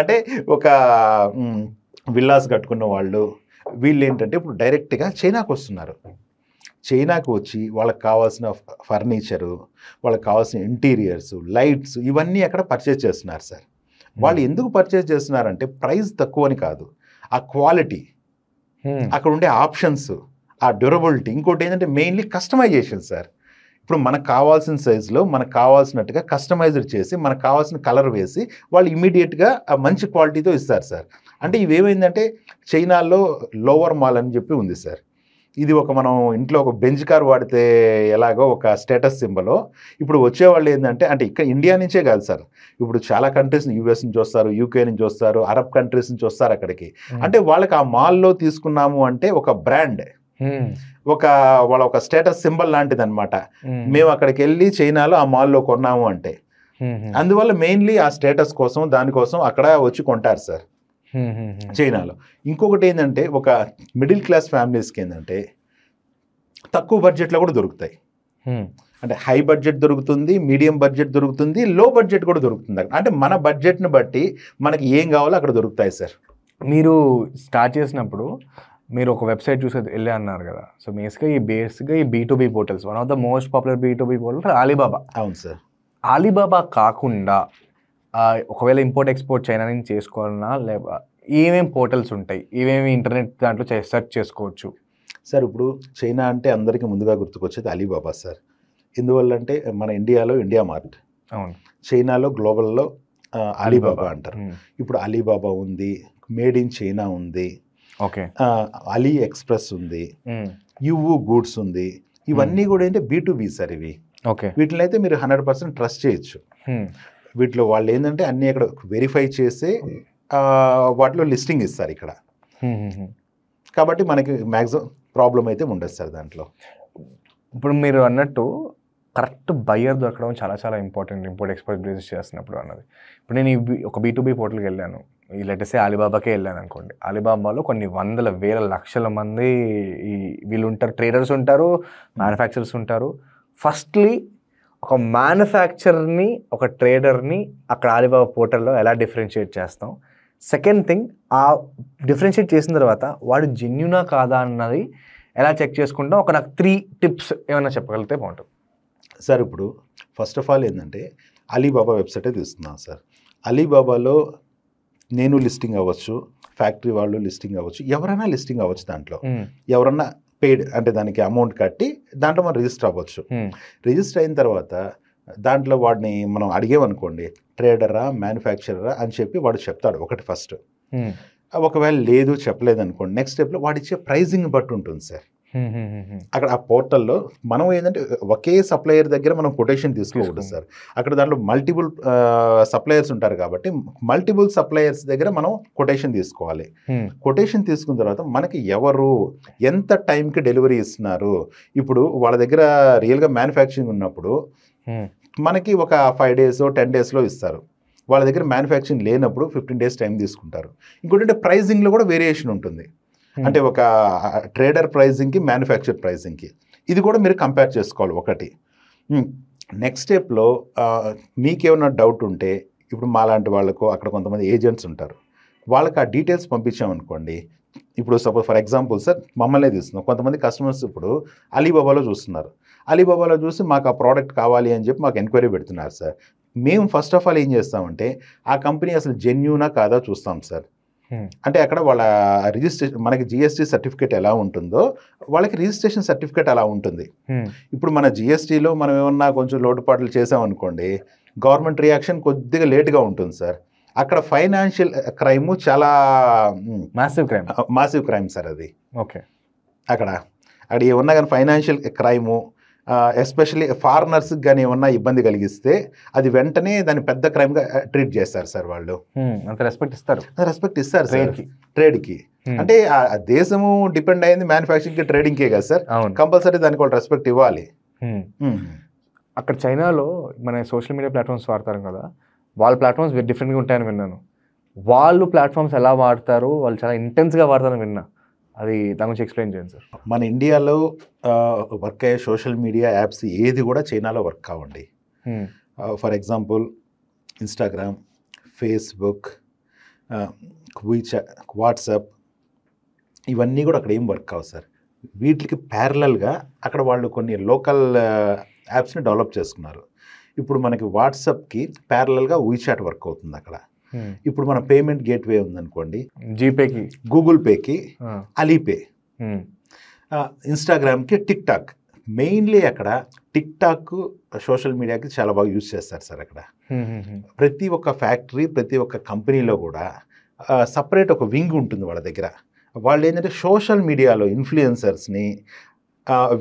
అంటే ఒక విల్లాస్ కట్టుకున్న వాళ్ళు వీళ్ళు ఏంటంటే ఇప్పుడు డైరెక్ట్గా చైనాకు వస్తున్నారు. చైనాకు వచ్చి వాళ్ళకి కావాల్సిన ఫర్నిచరు, వాళ్ళకి కావాల్సిన ఇంటీరియర్స్, లైట్స్ ఇవన్నీ అక్కడ పర్చేజ్ చేస్తున్నారు సార్. వాళ్ళు ఎందుకు పర్చేజ్ చేస్తున్నారంటే ప్రైస్ తక్కువ అని కాదు, ఆ క్వాలిటీ, అక్కడ ఉండే ఆప్షన్స్, ఆ డ్యూరబిలిటీ. ఇంకోటి ఏంటంటే మెయిన్లీ కస్టమైజేషన్ సార్. ఇప్పుడు మనకు కావాల్సిన సైజులో మనకు కావాల్సినట్టుగా కస్టమైజ్డ్ చేసి మనకు కావాల్సిన కలర్ వేసి వాళ్ళు ఇమీడియట్గా ఆ మంచి క్వాలిటీతో ఇస్తారు సార్. అంటే ఇవేమైందంటే చైనాలో లోవర్ మాల్ అని చెప్పి ఉంది సార్. ఇది ఒక మనం ఇంట్లో ఒక బెంచ్ కార్ వాడితే ఎలాగో ఒక స్టేటస్ సింబలో, ఇప్పుడు వచ్చేవాళ్ళు ఏంటంటే, అంటే ఇక్కడ ఇండియా నుంచే కాదు సార్, ఇప్పుడు చాలా కంట్రీస్, యూఎస్ నుంచి వస్తారు, యూకే నుంచి వస్తారు, అరబ్ కంట్రీస్ నుంచి వస్తారు అక్కడికి. అంటే వాళ్ళకి ఆ మాల్లో తీసుకున్నాము అంటే ఒక బ్రాండ్, వాళ్ళ ఒక స్టేటస్ సింబల్ లాంటిది అనమాట. మేము అక్కడికి వెళ్ళి చైనాలో ఆ మాల్లో కొన్నాము అంటే, అందువల్ల మెయిన్లీ ఆ స్టేటస్ కోసం దానికోసం అక్కడ వచ్చి కొంటారు సార్ చైనాలో. ఇంకొకటి ఏంటంటే ఒక మిడిల్ క్లాస్ ఫ్యామిలీస్కి ఏంటంటే తక్కువ బడ్జెట్లో కూడా దొరుకుతాయి. అంటే హై బడ్జెట్ దొరుకుతుంది, మీడియం బడ్జెట్ దొరుకుతుంది, లో బడ్జెట్ కూడా దొరుకుతుంది. అంటే మన బడ్జెట్ని బట్టి మనకి ఏం కావాలో అక్కడ దొరుకుతాయి సార్. మీరు స్టార్ట్ చేసినప్పుడు మీరు ఒక వెబ్సైట్ చూసి వెళ్ళే అన్నారు కదా, సో బేస్గా ఈ B2B portals, one of the most popular B2B portal Ali Baba. అవును సార్. ఆలీబాబా కాకుండా ఒకవేళ ఇంపోర్ట్ ఎక్స్పోర్ట్ చైనా నుంచి చేసుకోవాలన్నా లేదా ఏమేమి పోర్టల్స్ ఉంటాయి, ఏమేమి ఇంటర్నెట్ దాంట్లో సెర్చ్ చేసుకోవచ్చు సార్? ఇప్పుడు చైనా అంటే అందరికీ ముందుగా గుర్తుకొచ్చేది అలీబాబా సార్. ఎందువల్ల అంటే మన ఇండియాలో ఇండియా మార్ట్, అవును, చైనాలో గ్లోబల్లో అలీబాబా అంటారు. ఇప్పుడు అలీబాబా ఉంది, మేడ్ ఇన్ చైనా ఉంది, ఓకే, అలీ ఎక్స్ప్రెస్ ఉంది, యువు గూడ్స్ ఉంది. ఇవన్నీ కూడా ఏంటంటే B2B సార్ ఇవి. ఓకే, వీటిని అయితే మీరు 100% ట్రస్ట్ చేయొచ్చు. వీటిలో వాళ్ళు ఏంటంటే అన్నీ అక్కడ వెరిఫై చేసి వాటిలో లిస్టింగ్ ఇస్తారు ఇక్కడ. కాబట్టి మనకి మ్యాక్సిమం ప్రాబ్లం అయితే ఉండదు సార్ దాంట్లో. ఇప్పుడు మీరు అన్నట్టు కరెక్ట్ బయ్యర్ దొరకడం చాలా చాలా ఇంపార్టెంట్ ఇంపోర్ట్ ఎక్స్పోర్ట్ బిజినెస్ చేస్తున్నప్పుడు అన్నది. ఇప్పుడు నేను ఒక B2B పోర్టల్కి వెళ్ళాను, ఈ లెటెస్టే అలీబాబాకే వెళ్ళాను అనుకోండి. అలీబాబాలో కొన్ని వందల వేల లక్షల మంది వీళ్ళు ఉంటారు, ట్రేడర్స్ ఉంటారు, మ్యానుఫ్యాక్చరర్స్ ఉంటారు. ఫస్ట్లీ ఒక మ్యానుఫ్యాక్చరర్ని, ఒక ట్రేడర్ని అక్కడ అలీబాబా పోర్టల్లో ఎలా డిఫరెన్షియేట్ చేస్తాం? సెకండ్ థింగ్, ఆ డిఫరెన్షియేట్ చేసిన తర్వాత వాడు జెన్యునా కాదా అన్నది ఎలా చెక్ చేసుకుంటాం? నాకు 3 టిప్స్ ఏమైనా చెప్పగలిగితే బాగుంటుంది సార్. ఇప్పుడు ఫస్ట్ ఆఫ్ ఆల్ ఏంటంటే అలీబాబా వెబ్సైటే తీసుకుందాం సార్. అలీబాబాలో నేను లిస్టింగ్ అవ్వచ్చు, ఫ్యాక్టరీ వాళ్ళు లిస్టింగ్ అవ్వచ్చు, ఎవరైనా లిస్టింగ్ అవ్వచ్చు. దాంట్లో ఎవరన్నా పెయిడ్ అంటే దానికి అమౌంట్ కట్టి దాంట్లో మనం రిజిస్టర్ అవ్వచ్చు. రిజిస్టర్ అయిన తర్వాత దాంట్లో వాడిని మనం అడిగేమనుకోండి, ట్రేడరా మ్యానుఫ్యాక్చరరా అని చెప్పి వాడు చెప్తాడు ఒకటి ఫస్ట్. ఒకవేళ లేదు చెప్పలేదు అనుకోండి, నెక్స్ట్ స్టెప్లో వాడు ఇచ్చే ప్రైజింగ్ బట్టి ఉంటుంది సార్. అక్కడ ఆ పోర్టల్లో మనం ఏంటంటే ఒకే సప్లయర్ దగ్గర మనం కొటేషన్ తీసుకోకూడదు సార్. అక్కడ దాంట్లో మల్టిపుల్ సప్లయర్స్ ఉంటారు కాబట్టి మల్టిపుల్ సప్లయర్స్ దగ్గర మనం కొటేషన్ తీసుకోవాలి. కొటేషన్ తీసుకున్న తర్వాత మనకి ఎవరు ఎంత టైంకి డెలివరీ ఇస్తున్నారు, ఇప్పుడు వాళ్ళ దగ్గర రియల్గా మ్యానుఫ్యాక్చరింగ్ ఉన్నప్పుడు మనకి ఒక 5 days 10 daysలో ఇస్తారు. వాళ్ళ దగ్గర మ్యానుఫ్యాక్చరింగ్ లేనప్పుడు 15 days టైం తీసుకుంటారు. ఇంకోటి అంటే ప్రైజింగ్లో కూడా వేరియేషన్ ఉంటుంది. అంటే ఒక ట్రేడర్ ప్రైజింగ్కి మ్యానుఫ్యాక్చర్ ప్రైజింగ్కి ఇది కూడా మీరు కంపేర్ చేసుకోవాలి ఒకటి. నెక్స్ట్ స్టెప్లో మీకేమన్నా డౌట్ ఉంటే ఇప్పుడు మాలాంటి వాళ్ళకు అక్కడ కొంతమంది ఏజెంట్స్ ఉంటారు, వాళ్ళకి ఆ డీటెయిల్స్ పంపించామనుకోండి. ఇప్పుడు సపోజ్ ఫర్ ఎగ్జాంపుల్ సార్ మమ్మల్నే తీసుకున్నాం, కొంతమంది కస్టమర్స్ ఇప్పుడు అలీబాబాలో చూస్తున్నారు, అలీబాబాలో చూసి మాకు ఆ ప్రోడక్ట్ కావాలి అని చెప్పి మాకు ఎంక్వైరీ పెడుతున్నారు సార్. మేము ఫస్ట్ ఆఫ్ ఆల్ ఏం చేస్తామంటే ఆ కంపెనీ అసలు జెన్యూనా కాదా చూస్తాం సార్. అంటే అక్కడ వాళ్ళ రిజిస్ట్రేషన్ మనకి జిఎస్టీ సర్టిఫికేట్ ఎలా ఉంటుందో వాళ్ళకి రిజిస్ట్రేషన్ సర్టిఫికేట్ అలా ఉంటుంది. ఇప్పుడు మన జిఎస్టీలో మనం ఏమన్నా కొంచెం లోటుపాట్లు చేసామనుకోండి, గవర్నమెంట్ రియాక్షన్ కొద్దిగా లేట్గా ఉంటుంది సార్. అక్కడ ఫైనాన్షియల్ క్రైమ్ చాలా మాసివ్ క్రైమ్ సార్ అది. ఓకే, అక్కడ ఏమన్నా కానీ ఫైనాన్షియల్ క్రైము ఎస్పెషల్లీ ఫారినర్స్కి కానీ ఏమన్నా ఇబ్బంది కలిగిస్తే అది వెంటనే దాన్ని పెద్ద క్రైమ్గా ట్రీట్ చేస్తారు సార్ వాళ్ళు. అంత రెస్పెక్ట్ ఇస్తారు సార్ ట్రేడ్కి. అంటే ఆ దేశము డిపెండ్ అయింది మ్యానుఫ్యాక్చరింగ్కి, ట్రేడింగ్కే కదా సార్. కంపల్సరీ దానికి వాళ్ళు రెస్పెక్ట్ ఇవ్వాలి. అక్కడ చైనాలో మన సోషల్ మీడియా ప్లాట్ఫామ్స్ వాడతారు కదా, వాళ్ళ ప్లాట్ఫామ్స్ డిఫరెంట్గా ఉంటాయని విన్నాను. వాళ్ళు ప్లాట్ఫామ్స్ ఎలా వాడతారు, వాళ్ళు చాలా ఇంటెన్స్గా వాడతారని విన్నా. అది దాని గురించి ఎక్స్ప్లెయిన్ చేయండి సార్. మన ఇండియాలో వర్క్ అయ్యే సోషల్ మీడియా యాప్స్ ఏది కూడా చైనాలో వర్క్ కావండి. For example Instagram, Facebook, WhatsApp ఇవన్నీ కూడా అక్కడ ఏం వర్క్ కావు సార్. వీటికి ప్యారలల్గా అక్కడ వాళ్ళు కొన్ని లోకల్ యాప్స్ని డెవలప్ చేసుకున్నారు. ఇప్పుడు మనకి వాట్సాప్కి ప్యారలల్గా వీచాట్ వర్క్ అవుతుంది అక్కడ. ఇప్పుడు మన పేమెంట్ గేట్వే ఉందనుకోండి, జీపేకి, గూగుల్ పేకి అలీపే, ఇన్స్టాగ్రామ్కి టిక్ టాక్. మెయిన్లీ అక్కడ టిక్ టాక్ సోషల్ మీడియాకి చాలా బాగా యూజ్ చేస్తారు సార్. అక్కడ ప్రతి ఒక్క ఫ్యాక్టరీ, ప్రతి ఒక్క కంపెనీలో కూడా సపరేట్ ఒక వింగ్ ఉంటుంది వాళ్ళ దగ్గర. వాళ్ళు ఏంటంటే సోషల్ మీడియాలో ఇన్ఫ్లుయెన్సర్స్ని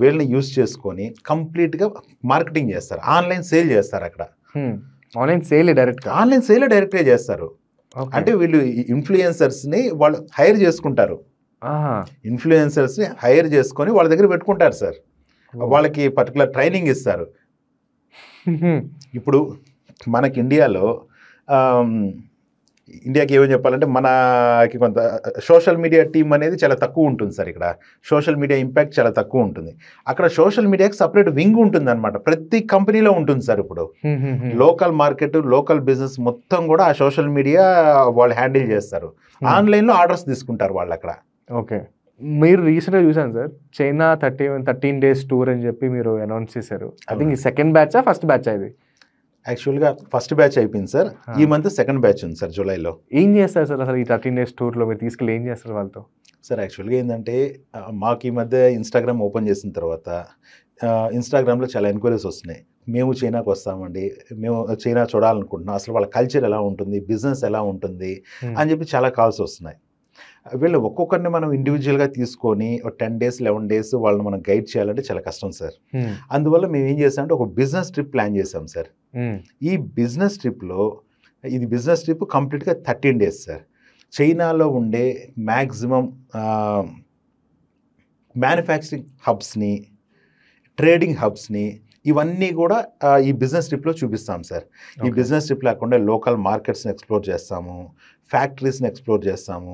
వీళ్ళని యూజ్ చేసుకొని కంప్లీట్గా మార్కెటింగ్ చేస్తారు, ఆన్లైన్ సేల్ చేస్తారు. అక్కడ ఆన్లైన్ సేల్ డైరెక్ట్గా చేస్తారు. అంటే వీళ్ళు ఇన్ఫ్లుయెన్సర్స్ని వాళ్ళు హైర్ చేసుకుంటారు, ఇన్ఫ్లుయెన్సర్స్ని హైర్ చేసుకొని వాళ్ళ దగ్గర పెట్టుకుంటారు సార్. వాళ్ళకి పర్టికులర్ ట్రైనింగ్ ఇస్తారు. ఇప్పుడు మనకి ఇండియాకి ఏమని చెప్పాలంటే మనకి కొంత సోషల్ మీడియా టీమ్ అనేది చాలా తక్కువ ఉంటుంది సార్. ఇక్కడ సోషల్ మీడియా ఇంపాక్ట్ చాలా తక్కువ ఉంటుంది. అక్కడ సోషల్ మీడియాకి సపరేట్ వింగ్ ఉంటుంది అనమాట, ప్రతి కంపెనీలో ఉంటుంది సార్. ఇప్పుడు లోకల్ మార్కెట్, లోకల్ బిజినెస్ మొత్తం కూడా ఆ సోషల్ మీడియా వాళ్ళు హ్యాండిల్ చేస్తారు. ఆన్లైన్లో ఆర్డర్స్ తీసుకుంటారు వాళ్ళు అక్కడ. ఓకే, మీరు రీసెంట్గా చూసాను సార్, చైనా 13 days టూర్ అని చెప్పి మీరు అనౌన్స్ చేశారు. ఐ థింక్ ఈ సెకండ్ బ్యాచా ఫస్ట్ బ్యాచా? ఇది యాక్చువల్గా ఫస్ట్ బ్యాచ్ అయిపోయింది సార్. ఈ మంత్ సెకండ్ బ్యాచ్ ఉంది సార్, జూలైలో. ఏం చేస్తారు సార్ అసలు ఈ 13 days టూర్లో మీరు తీసుకెళ్ళి ఏం చేస్తారు వాళ్ళతో? సార్ యాక్చువల్గా ఏంటంటే మాకు ఈ మధ్య ఇన్స్టాగ్రామ్ ఓపెన్ చేసిన తర్వాత ఇన్స్టాగ్రామ్లో చాలా ఎంక్వైరీస్ వస్తున్నాయి. మేము చైనాకు వస్తామండి, మేము చైనా చూడాలనుకుంటున్నాం, అసలు వాళ్ళ కల్చర్ ఎలా ఉంటుంది, బిజినెస్ ఎలా ఉంటుంది అని చెప్పి చాలా కాల్స్ వస్తున్నాయి. వీళ్ళు ఒక్కొక్కరిని మనం ఇండివిజువల్గా తీసుకొని 10 days 11 days వాళ్ళని మనం గైడ్ చేయాలంటే చాలా కష్టం సార్. అందువల్ల మేము ఏం చేసామంటే ఒక బిజినెస్ ట్రిప్ ప్లాన్ చేసాం సార్. ఈ బిజినెస్ ట్రిప్ కంప్లీట్గా 13 days సార్. చైనాలో ఉండే మ్యాక్సిమం మ్యానుఫ్యాక్చరింగ్ హబ్స్ని, ట్రేడింగ్ హబ్స్ని ఇవన్నీ కూడా ఈ బిజినెస్ ట్రిప్లో చూపిస్తాం సార్. ఈ బిజినెస్ ట్రిప్ లేకుండా లోకల్ మార్కెట్స్ని ఎక్స్ప్లోర్ చేస్తాము, ఫ్యాక్టరీస్ని ఎక్స్ప్లోర్ చేస్తాము.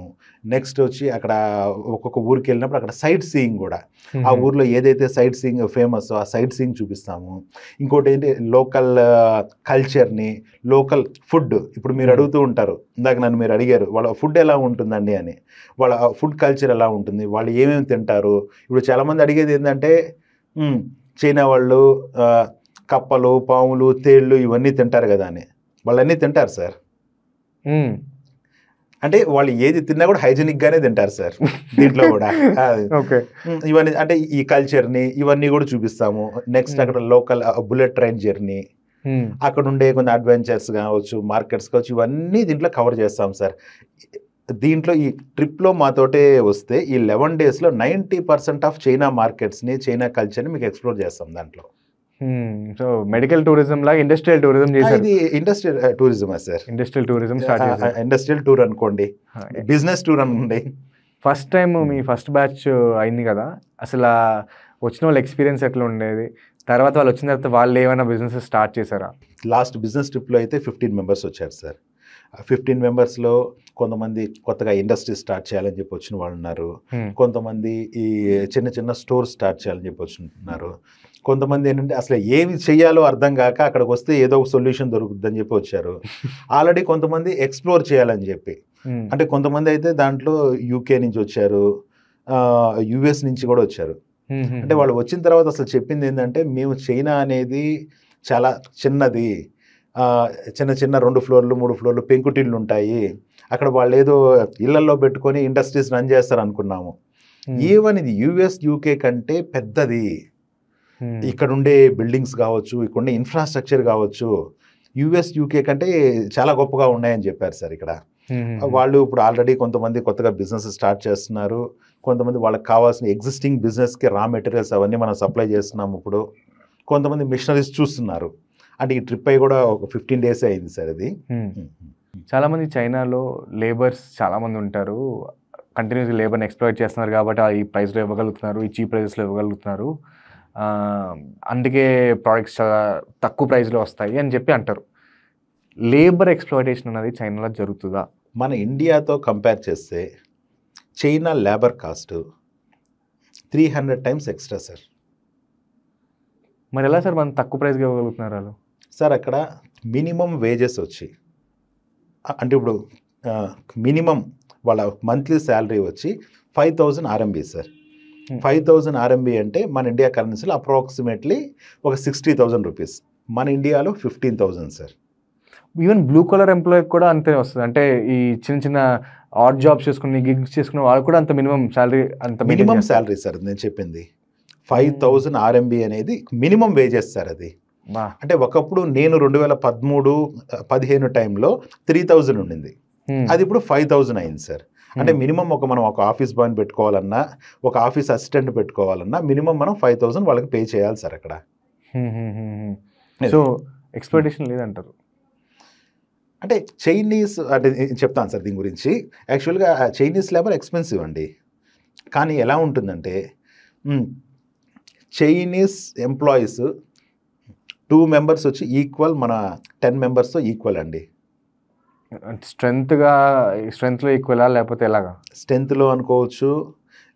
నెక్స్ట్ వచ్చి అక్కడ ఒక్కొక్క ఊరికి వెళ్ళినప్పుడు అక్కడ సైట్ సీయింగ్ కూడా, ఆ ఊర్లో ఏదైతే సైట్ సీయింగ్ ఫేమస్ ఆ సైట్ సీయింగ్ చూపిస్తాము. ఇంకోటి ఏంటి, లోకల్ కల్చర్ని, లోకల్ ఫుడ్. ఇప్పుడు మీరు అడుగుతూ ఉంటారు, ఇందాక నన్ను మీరు అడిగారు వాళ్ళ ఫుడ్ ఎలా ఉంటుందండి అని. వాళ్ళ ఫుడ్ కల్చర్ ఎలా ఉంటుంది, వాళ్ళు ఏమేమి తింటారు. ఇప్పుడు చాలామంది అడిగేది ఏంటంటే చైనా వాళ్ళు కప్పలు, పాములు, తేళ్ళు ఇవన్నీ తింటారు కదా అని. వాళ్ళన్నీ తింటారు సార్. అంటే వాళ్ళు ఏది తిన్నా కూడా హైజీనిక్గానే తింటారు సార్. దీంట్లో కూడా ఇవన్నీ అంటే ఈ కల్చర్ని ఇవన్నీ కూడా చూపిస్తాము. నెక్స్ట్ అక్కడ లోకల్ బుల్లెట్ ట్రైన్ జర్నీ, అక్కడ ఉండే కొన్ని అడ్వెంచర్స్ కావచ్చు, మార్కెట్స్ కావచ్చు, ఇవన్నీ దీంట్లో కవర్ చేస్తాం సార్. దీంట్లో ఈ ట్రిప్లో మాతోటే వస్తే ఈ 11 daysలో 90% ఆఫ్ చైనా మార్కెట్స్ని, చైనా కల్చర్ని మీకు ఎక్స్ప్లోర్ చేస్తాం దాంట్లో. సో మెడికల్ టూరిజం లాగా ఇండస్ట్రియల్ టూరిజం చేశారు. ఇది industrial tourism sir. Industrial tourism start చేశారు. ఇండస్ట్రియల్ టూర్ అనుకోండి, బిజినెస్ టూర్ అనుకోండి. ఫస్ట్ టైం మీ ఫస్ట్ బ్యాచ్ అయింది కదా, అసలు వచ్చిన వాళ్ళ ఎక్స్పీరియన్స్ ఎట్లా ఉండేది? తర్వాత వాళ్ళు వచ్చిన తర్వాత వాళ్ళు ఏమైనా బిజినెస్ స్టార్ట్ చేశారా? లాస్ట్ బిజినెస్ ట్రిప్లో అయితే 15 మెంబర్స్ వచ్చారు సార్. 15 మెంబర్స్లో కొంతమంది కొత్తగా ఇండస్ట్రీ స్టార్ట్ చేయాలని చెప్పి వచ్చిన వాళ్ళు ఉన్నారు. కొంతమంది ఈ చిన్న చిన్న స్టోర్ స్టార్ట్ చేయాలని చెప్పి వచ్చినారు. కొంతమంది ఏంటంటే అసలు ఏమి చేయాలో అర్థం కాక అక్కడికి వస్తే ఏదో ఒక సొల్యూషన్ దొరుకుతుందని చెప్పి వచ్చారు. ఆల్రెడీ కొంతమంది ఎక్స్ప్లోర్ చేయాలని చెప్పి, అంటే కొంతమంది అయితే దాంట్లో యూకే నుంచి వచ్చారు, యుఎస్ నుంచి కూడా వచ్చారు. అంటే వాళ్ళు వచ్చిన తర్వాత అసలు చెప్పింది ఏంటంటే, మేము చైనా అనేది చాలా చిన్నది, చిన్న చిన్న 2 ఫ్లోర్లు 3 ఫ్లోర్లు పెంకుటిళ్ళు ఉంటాయి, అక్కడ వాళ్ళు ఏదో ఇళ్లలో పెట్టుకొని ఇండస్ట్రీస్ రన్ చేస్తారు అనుకున్నాము. ఈవెన్ ఇది యుఎస్ యూకే కంటే పెద్దది. ఇక్కడ ఉండే బిల్డింగ్స్ కావచ్చు, ఇక్కడ ఉండే ఇన్ఫ్రాస్ట్రక్చర్ కావచ్చు, యుఎస్ యూకే కంటే చాలా గొప్పగా ఉన్నాయని చెప్పారు సార్. ఇక్కడ వాళ్ళు ఇప్పుడు ఆల్రెడీ కొంతమంది కొత్తగా బిజినెస్ స్టార్ట్ చేస్తున్నారు. కొంతమంది వాళ్ళకి కావాల్సిన ఎగ్జిస్టింగ్ బిజినెస్కి రా మెటీరియల్స్ అవన్నీ మనం సప్లై చేస్తున్నాము. ఇప్పుడు కొంతమంది మిషనరీస్ చూస్తున్నారు. అంటే ఈ ట్రిప్ అయి కూడా ఒక 15 days అయింది సార్ ఇది. చాలామంది చైనాలో లేబర్స్ చాలామంది ఉంటారు, కంటిన్యూస్గా లేబర్ని ఎక్స్ప్లాయిట్ చేస్తున్నారు కాబట్టి ఈ ప్రైస్లో ఇవ్వగలుగుతున్నారు, ఈ చీప్ ప్రైజెస్లో ఇవ్వగలుగుతున్నారు, అందుకే ప్రోడక్ట్స్ చాలా తక్కువ ప్రైస్లో వస్తాయి అని చెప్పి అంటారు. లేబర్ ఎక్స్ప్లాయిటేషన్ అనేది చైనాలో జరుగుతుందా? మన ఇండియాతో కంపేర్ చేస్తే China labour cost 300 times extra sir. మరి ఎలా సార్ మనం తక్కువ ప్రైస్గా ఇవ్వగలుగుతున్నారు వాళ్ళు? సార్ అక్కడ మినిమం వేజెస్ వచ్చి, అంటే ఇప్పుడు మినిమం వాళ్ళ మంత్లీ శాలరీ వచ్చి 5000 RMB సార్. 5000 RMB అంటే మన ఇండియా కరెన్సీలో అప్రాక్సిమేట్లీ ఒక 60,000 రూపీస్. మన ఇండియాలో 15,000 sir. Even blue colour employee కూడా అంతే వస్తుంది. అంటే ఈ చిన్న చిన్న ఆడ్ జాబ్స్ చేసుకుని గిగ్స్ చేసుకునే వాళ్ళు కూడా అంత మినిమం శాలరీ, అంత మినిమం శాలరీ సార్ నేను చెప్పింది. 5000 RMB అనేది మినిమం వేజెస్ సార్. అది అంటే ఒకప్పుడు నేను 2013-15 టైంలో 3000 ఉండింది, అది ఇప్పుడు 5000 అయింది సార్. అంటే మినిమం మనం ఒక ఆఫీస్ బాయ్ని పెట్టుకోవాలన్నా, ఒక ఆఫీస్ అసిస్టెంట్ పెట్టుకోవాలన్నా మినిమం మనం 5000 వాళ్ళకి పే చేయాలి సార్ అక్కడ. సో ఎక్స్ప్లాయిటేషన్ లేదంటారు. అంటే చైనీస్, అంటే చెప్తాను సార్ దీని గురించి. యాక్చువల్గా చైనీస్ లేబర్ ఎక్స్పెన్సివ్ అండి. కానీ ఎలా ఉంటుందంటే, చైనీస్ ఎంప్లాయీస్ 2 members వచ్చి ఈక్వల్ మన 10 members ఈక్వల్ అండి. స్ట్రెంత్లో ఈక్వలా లేకపోతే ఎలాగా? స్ట్రెంత్లో అనుకోవచ్చు,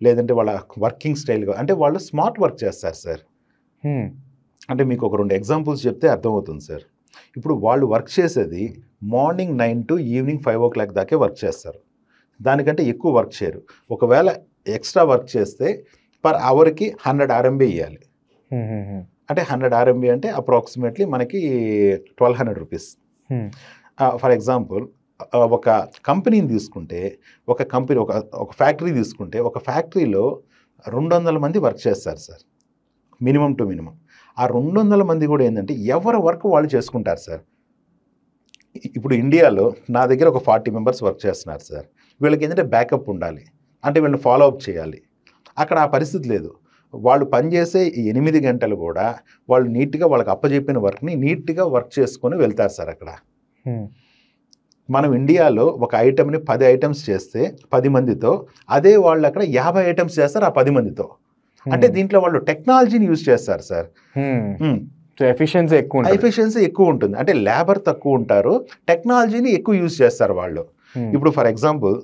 లేదంటే వాళ్ళ వర్కింగ్ స్టైల్గా, అంటే వాళ్ళు స్మార్ట్ వర్క్ చేస్తారు సార్. అంటే మీకు ఒక 2 ఎగ్జాంపుల్స్ చెప్తే అర్థమవుతుంది సార్. ఇప్పుడు వాళ్ళు వర్క్ చేసేది మార్నింగ్ 9 to ఈవినింగ్ 5 o'clock దాకే వర్క్ చేస్తారు. దానికంటే ఎక్కువ వర్క్ చేయరు. ఒకవేళ ఎక్స్ట్రా వర్క్ చేస్తే పర్ అవర్కి 100 RMB ఇవ్వాలి. అంటే 100 RMB అంటే అప్రాక్సిమేట్లీ మనకి 1200 రూపీస్. ఫర్ ఎగ్జాంపుల్ ఒక కంపెనీని తీసుకుంటే, ఒక ఫ్యాక్టరీ తీసుకుంటే, ఒక ఫ్యాక్టరీలో 200 మంది వర్క్ చేస్తారు సార్, మినిమం టు మినిమం. ఆ 200 మంది కూడా ఏంటంటే ఎవరి వర్క్ వాళ్ళు చేసుకుంటారు సార్. ఇప్పుడు ఇండియాలో నా దగ్గర ఒక 40 members వర్క్ చేస్తున్నారు సార్. వీళ్ళకి ఏంటంటే బ్యాకప్ ఉండాలి, అంటే వీళ్ళని ఫాలో అప్ చేయాలి. అక్కడ ఆ పరిస్థితి లేదు. వాళ్ళు పనిచేసే 8 గంటలు కూడా వాళ్ళు నీట్గా వాళ్ళకి అప్పచెప్పిన వర్క్ని నీట్గా వర్క్ చేసుకొని వెళ్తారు సార్ అక్కడ. మనం ఇండియాలో ఒక ఐటమ్ని 10 items చేస్తే 10 మందితో, అదే వాళ్ళు అక్కడ 50 items చేస్తారు ఆ 10 మందితో. అంటే దీంట్లో వాళ్ళు టెక్నాలజీని యూజ్ చేస్తారు సార్. ఎఫిషియన్సీ ఎక్కువ ఉంటుంది. అంటే లేబర్ తక్కువ ఉంటారు, టెక్నాలజీని ఎక్కువ యూజ్ చేస్తారు వాళ్ళు. ఇప్పుడు ఫర్ ఎగ్జాంపుల్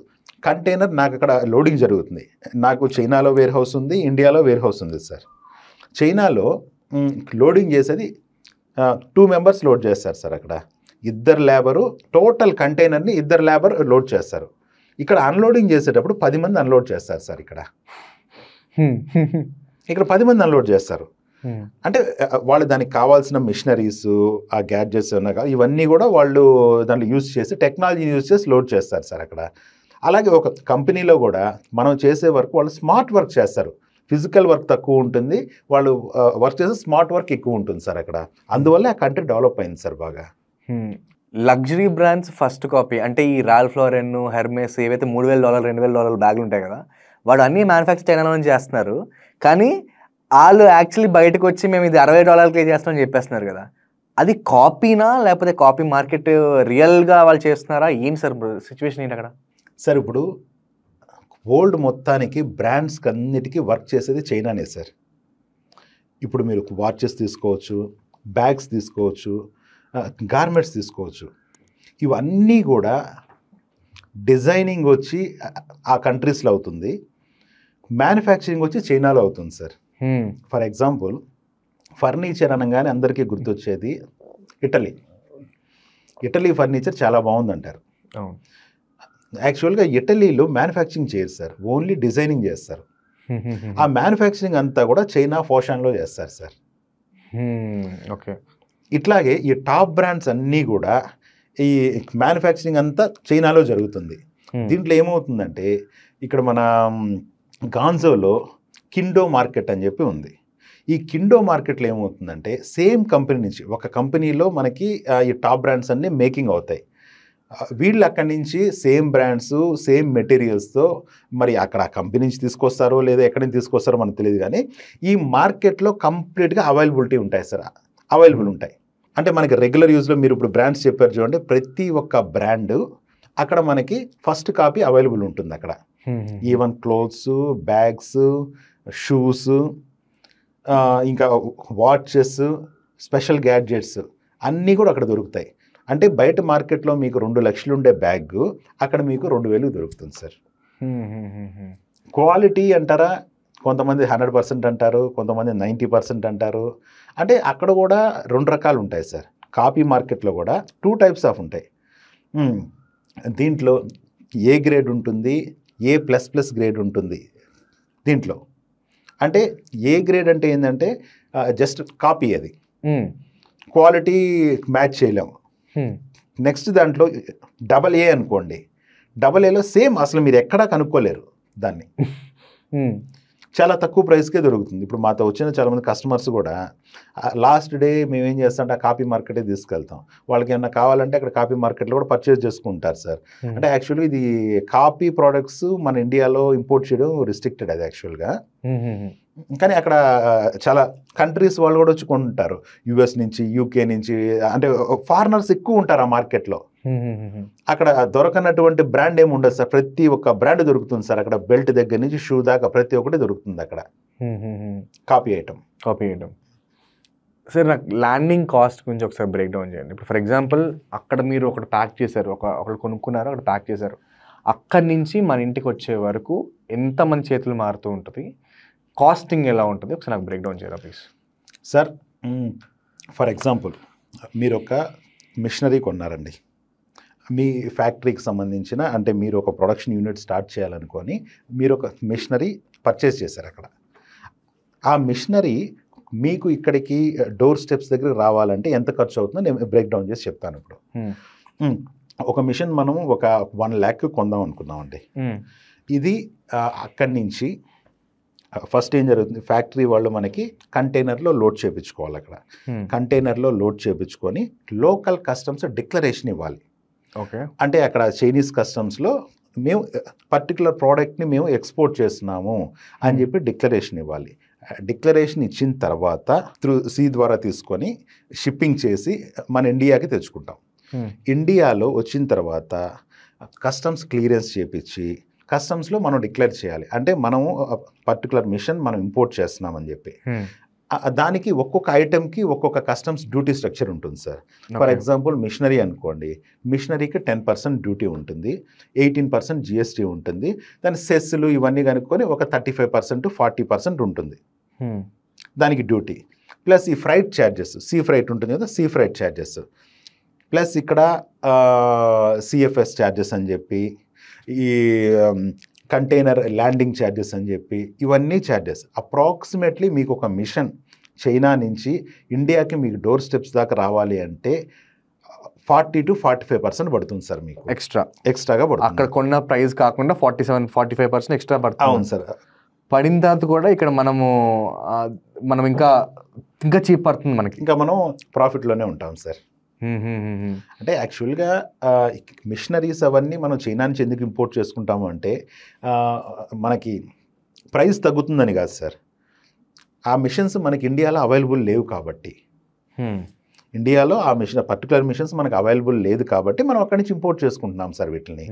కంటైనర్ నాకు అక్కడ లోడింగ్ జరుగుతుంది. నాకు చైనాలో వేర్ హౌస్ ఉంది, ఇండియాలో వేర్ హౌస్ ఉంది సార్. చైనాలో లోడింగ్ చేసేది 2 members లోడ్ చేస్తారు సార్. అక్కడ 2 లేబరు టోటల్ కంటైనర్ని 2 లేబర్ లోడ్ చేస్తారు. ఇక్కడ అన్లోడింగ్ చేసేటప్పుడు 10 మంది అన్లోడ్ చేస్తారు సార్. ఇక్కడ 10 మంది అన్లోడ్ చేస్తారు. అంటే వాళ్ళు దానికి కావాల్సిన మిషనరీస్, ఆ గ్యాడ్జెట్స్ ఇవన్నీ కూడా వాళ్ళు దాంట్లో యూజ్ చేసి, టెక్నాలజీని యూజ్ చేసి లోడ్ చేస్తారు సార్ అక్కడ. అలాగే ఒక కంపెనీలో కూడా మనం చేసే వర్క్ వాళ్ళు స్మార్ట్ వర్క్ చేస్తారు. ఫిజికల్ వర్క్ తక్కువ ఉంటుంది, వాళ్ళు వర్క్ చేసే స్మార్ట్ వర్క్ ఎక్కువ ఉంటుంది సార్ అక్కడ. అందువల్ల ఆ కంట్రీ డెవలప్ అయింది సార్ బాగా. లగ్జరీ బ్రాండ్స్ ఫస్ట్ కాపీ అంటే ఈ రాల్ఫ్ లారెన్, హెర్మెస్ ఏవైతే $3,000 $2,000 బ్యాగులు ఉంటాయి కదా, వాడు అన్నీ మ్యానుఫ్యాక్చర్ చైనాలో నుంచి చేస్తున్నారు. కానీ వాళ్ళు యాక్చువల్లీ బయటకు వచ్చి మేము ఇది $60 చేస్తామని చెప్పేస్తున్నారు కదా, అది కాపీనా లేకపోతే కాపీ మార్కెట్ రియల్గా వాళ్ళు చేస్తున్నారా? ఏం సార్ సిచ్యువేషన్ ఏంటి అక్కడ? సార్ ఇప్పుడు వరల్డ్ మొత్తానికి బ్రాండ్స్కి అన్నిటికీ వర్క్ చేసేది చైనానే సార్. ఇప్పుడు మీరు వాచెస్ తీసుకోవచ్చు, బ్యాగ్స్ తీసుకోవచ్చు, గార్మెంట్స్ తీసుకోవచ్చు. ఇవన్నీ కూడా డిజైనింగ్ వచ్చి ఆ కంట్రీస్లో అవుతుంది, మ్యానుఫ్యాక్చరింగ్ వచ్చి చైనాలో అవుతుంది సార్. ఫర్ ఎగ్జాంపుల్ ఫర్నిచర్ అనగానే అందరికీ గుర్తొచ్చేది ఇటలీ. ఇటలీ ఫర్నిచర్ చాలా బాగుందంటారు. యాక్చువల్గా ఇటలీలో మ్యానుఫ్యాక్చరింగ్ చేయరు సార్, ఓన్లీ డిజైనింగ్ చేస్తారు. ఆ మ్యానుఫ్యాక్చరింగ్ అంతా కూడా చైనా ఫోషాన్లో చేస్తారు సార్. ఓకే. ఇట్లాగే ఈ టాప్ బ్రాండ్స్ అన్నీ కూడా ఈ మ్యానుఫ్యాక్చరింగ్ అంతా చైనాలో జరుగుతుంది. దీంట్లో ఏమవుతుందంటే ఇక్కడ మన గాంజోలో కిండో మార్కెట్ అని చెప్పి ఉంది. ఈ కిండో మార్కెట్లో ఏమవుతుందంటే సేమ్ కంపెనీ నుంచి, ఒక కంపెనీలో మనకి ఈ టాప్ బ్రాండ్స్ అన్నీ మేకింగ్ అవుతాయి. వీళ్ళు అక్కడి నుంచి సేమ్ బ్రాండ్స్ సేమ్ మెటీరియల్స్తో, మరి అక్కడ ఆ కంపెనీ నుంచి తీసుకొస్తారో లేదా ఎక్కడి నుంచి తీసుకొస్తారో మనకు తెలియదు, కానీ ఈ మార్కెట్లో కంప్లీట్గా అవైలబిలిటీ ఉంటాయి సార్, అవైలబుల్ ఉంటాయి. అంటే మనకి రెగ్యులర్ యూజ్లో మీరు ఇప్పుడు బ్రాండ్స్ చెప్పారు చూడండి, ప్రతి ఒక్క బ్రాండ్ అక్కడ మనకి ఫస్ట్ కాపీ అవైలబుల్ ఉంటుంది అక్కడ. ఈవెన్ క్లోత్స్, బ్యాగ్స్, షూస్, ఇంకా వాచెస్, స్పెషల్ గ్యాడ్జెట్స్ అన్నీ కూడా అక్కడ దొరుకుతాయి. అంటే బయట మార్కెట్లో మీకు 2 లక్షలు ఉండే బ్యాగ్ అక్కడ మీకు 2,000 దొరుకుతుంది సార్. క్వాలిటీ అంటారా, కొంతమంది 100% అంటారు, కొంతమంది 90% అంటారు. అంటే అక్కడ కూడా 2 రకాలు ఉంటాయి సార్. కాపీ మార్కెట్లో కూడా 2 టైప్స్ ఆఫ్ ఉంటాయి. దీంట్లో ఏ గ్రేడ్ ఉంటుంది, A++ గ్రేడ్ ఉంటుంది దీంట్లో. అంటే ఏ గ్రేడ్ అంటే ఏంటంటే జస్ట్ కాపీ, అది క్వాలిటీ మ్యాచ్ చేయలేము. నెక్స్ట్ దాంట్లో AA అనుకోండి, AAలో సేమ్ అసలు మీరు ఎక్కడా కనుక్కోలేరు దాన్ని, చాలా తక్కువ ప్రైస్కే దొరుకుతుంది. ఇప్పుడు మాతో వచ్చిన చాలామంది కస్టమర్స్ కూడా లాస్ట్ డే మేము ఏం చేస్తామంటే ఆ కాపీ మార్కెటే తీసుకెళ్తాం. వాళ్ళకి ఏమన్నా కావాలంటే అక్కడ కాపీ మార్కెట్లో కూడా పర్చేస్ చేసుకుంటారు సార్. అంటే యాక్చువల్గా ఇది కాపీ ప్రోడక్ట్స్ మన ఇండియాలో ఇంపోర్ట్ చేయడం రిస్ట్రిక్టెడ్ అది యాక్చువల్గా. కానీ అక్కడ చాలా కంట్రీస్ వాళ్ళు కూడా వచ్చి కొంటారు, US నుంచి, UK నుంచి, అంటే ఫారినర్స్ ఎక్కువ ఉంటారు ఆ మార్కెట్లో. అక్కడ దొరకనటువంటి బ్రాండ్ ఏమి ఉండదు సార్, ప్రతి ఒక్క బ్రాండ్ దొరుకుతుంది సార్ అక్కడ. బెల్ట్ దగ్గర నుంచి షూ దాకా ప్రతి ఒక్కటి దొరుకుతుంది అక్కడ, కాపీ ఐటమ్. సార్ నాకు ల్యాండింగ్ కాస్ట్ గురించి ఒకసారి బ్రేక్ డౌన్ చేయండి. ఇప్పుడు ఫర్ ఎగ్జాంపుల్ అక్కడ మీరు ఒకటి ప్యాక్ చేశారు, ఒకళ్ళు కొనుక్కున్నారు, అక్కడ ప్యాక్ చేశారు, అక్కడి నుంచి మన ఇంటికి వచ్చే వరకు ఎంత మంది చేతులు మారుతూ ఉంటుంది, కాస్టింగ్ ఎలా ఉంటుంది, ఒకసారి నాకు బ్రేక్ డౌన్ చేయాలి ప్లీజ్. సార్ ఫర్ ఎగ్జాంపుల్ మీరు ఒక మిషనరీ కొన్నారండి, మీ ఫ్యాక్టరీకి సంబంధించిన, అంటే మీరు ఒక ప్రొడక్షన్ యూనిట్ స్టార్ట్ చేయాలనుకొని మీరు ఒక మిషనరీ పర్చేస్ చేశారు అక్కడ. ఆ మిషనరీ మీకు ఇక్కడికి డోర్ స్టెప్స్ దగ్గర రావాలంటే ఎంత ఖర్చు అవుతుందో నేను బ్రేక్ డౌన్ చేసి చెప్తాను. ఇప్పుడు ఒక మిషన్ మనం ఒక 1 lakh కొందాం అనుకున్నామండి. ఇది అక్కడి నుంచి ఫస్ట్ ఏం జరుగుతుంది, ఫ్యాక్టరీ వాళ్ళు మనకి కంటైనర్లో లోడ్ చేయించుకోవాలి. అక్కడ కంటైనర్లో లోడ్ చేయించుకొని లోకల్ కస్టమ్స్ డిక్లరేషన్ ఇవ్వాలి. ఓకే. అంటే అక్కడ చైనీస్ కస్టమ్స్లో మేము పర్టికులర్ ప్రోడక్ట్ని మేము ఎక్స్పోర్ట్ చేస్తున్నాము అని చెప్పి డిక్లరేషన్ ఇవ్వాలి. డిక్లరేషన్ ఇచ్చిన తర్వాత త్రూ సీ ద్వారా తీసుకొని షిప్పింగ్ చేసి మన ఇండియాకి తెచ్చుకుంటాం. ఇండియాలో వచ్చిన తర్వాత కస్టమ్స్ క్లియరెన్స్ చేపించి కస్టమ్స్లో మనం డిక్లేర్ చేయాలి, అంటే మనము పర్టికులర్ మిషన్ మనం ఇంపోర్ట్ చేస్తున్నామని చెప్పి. దానికి ఒక్కొక్క ఐటెంకి ఒక్కొక్క కస్టమ్స్ డ్యూటీ స్ట్రక్చర్ ఉంటుంది సార్. ఫర్ ఎగ్జాంపుల్ మిషనరీ అనుకోండి, మిషనరీకి 10% డ్యూటీ ఉంటుంది, 18% GST ఉంటుంది, దాని సెస్లు ఇవన్నీ కనుక్కొని ఒక 35% 40% ఉంటుంది దానికి డ్యూటీ. ప్లస్ ఈ ఫ్రైట్ ఛార్జెస్, సీ ఫ్రైట్ ఉంటుంది కదా, సీ ఫ్రైట్ ఛార్జెస్, ప్లస్ ఇక్కడ CFS ఛార్జెస్ అని చెప్పి, ఈ కంటైనర్ ల్యాండింగ్ ఛార్జెస్ అని చెప్పి, ఇవన్నీ ఛార్జెస్. అప్రాక్సిమేట్లీ మీకు ఒక మిషన్ చైనా నుంచి ఇండియాకి మీకు డోర్ స్టెప్స్ దాకా రావాలి అంటే 40 to 45% పడుతుంది సార్. మీకు ఎక్స్ట్రాగా పడుతుంది. అక్కడ కొన్న ప్రైస్ కాకుండా 47-45% ఎక్స్ట్రా పడుతుంది. అవును సార్. పడిన తర్వాత కూడా ఇక్కడ మనం ఇంకా చీప్ పడుతుంది మనకి, ఇంకా మనం ప్రాఫిట్లోనే ఉంటాం సార్. అంటే యాక్చువల్గా మిషనరీస్ అవన్నీ మనం చైనా నుంచి ఎందుకు ఇంపోర్ట్ చేసుకుంటాము అంటే మనకి ప్రైస్ తగ్గుతుందని కాదు సార్, ఆ మిషన్స్ మనకి ఇండియాలో అవైలబుల్ లేవు కాబట్టి. ఇండియాలో ఆ మిషన్ పర్టికులర్ మిషన్స్ మనకు అవైలబుల్ లేదు కాబట్టి మనం అక్కడి నుంచి ఇంపోర్ట్ చేసుకుంటున్నాం సార్ వీటిని.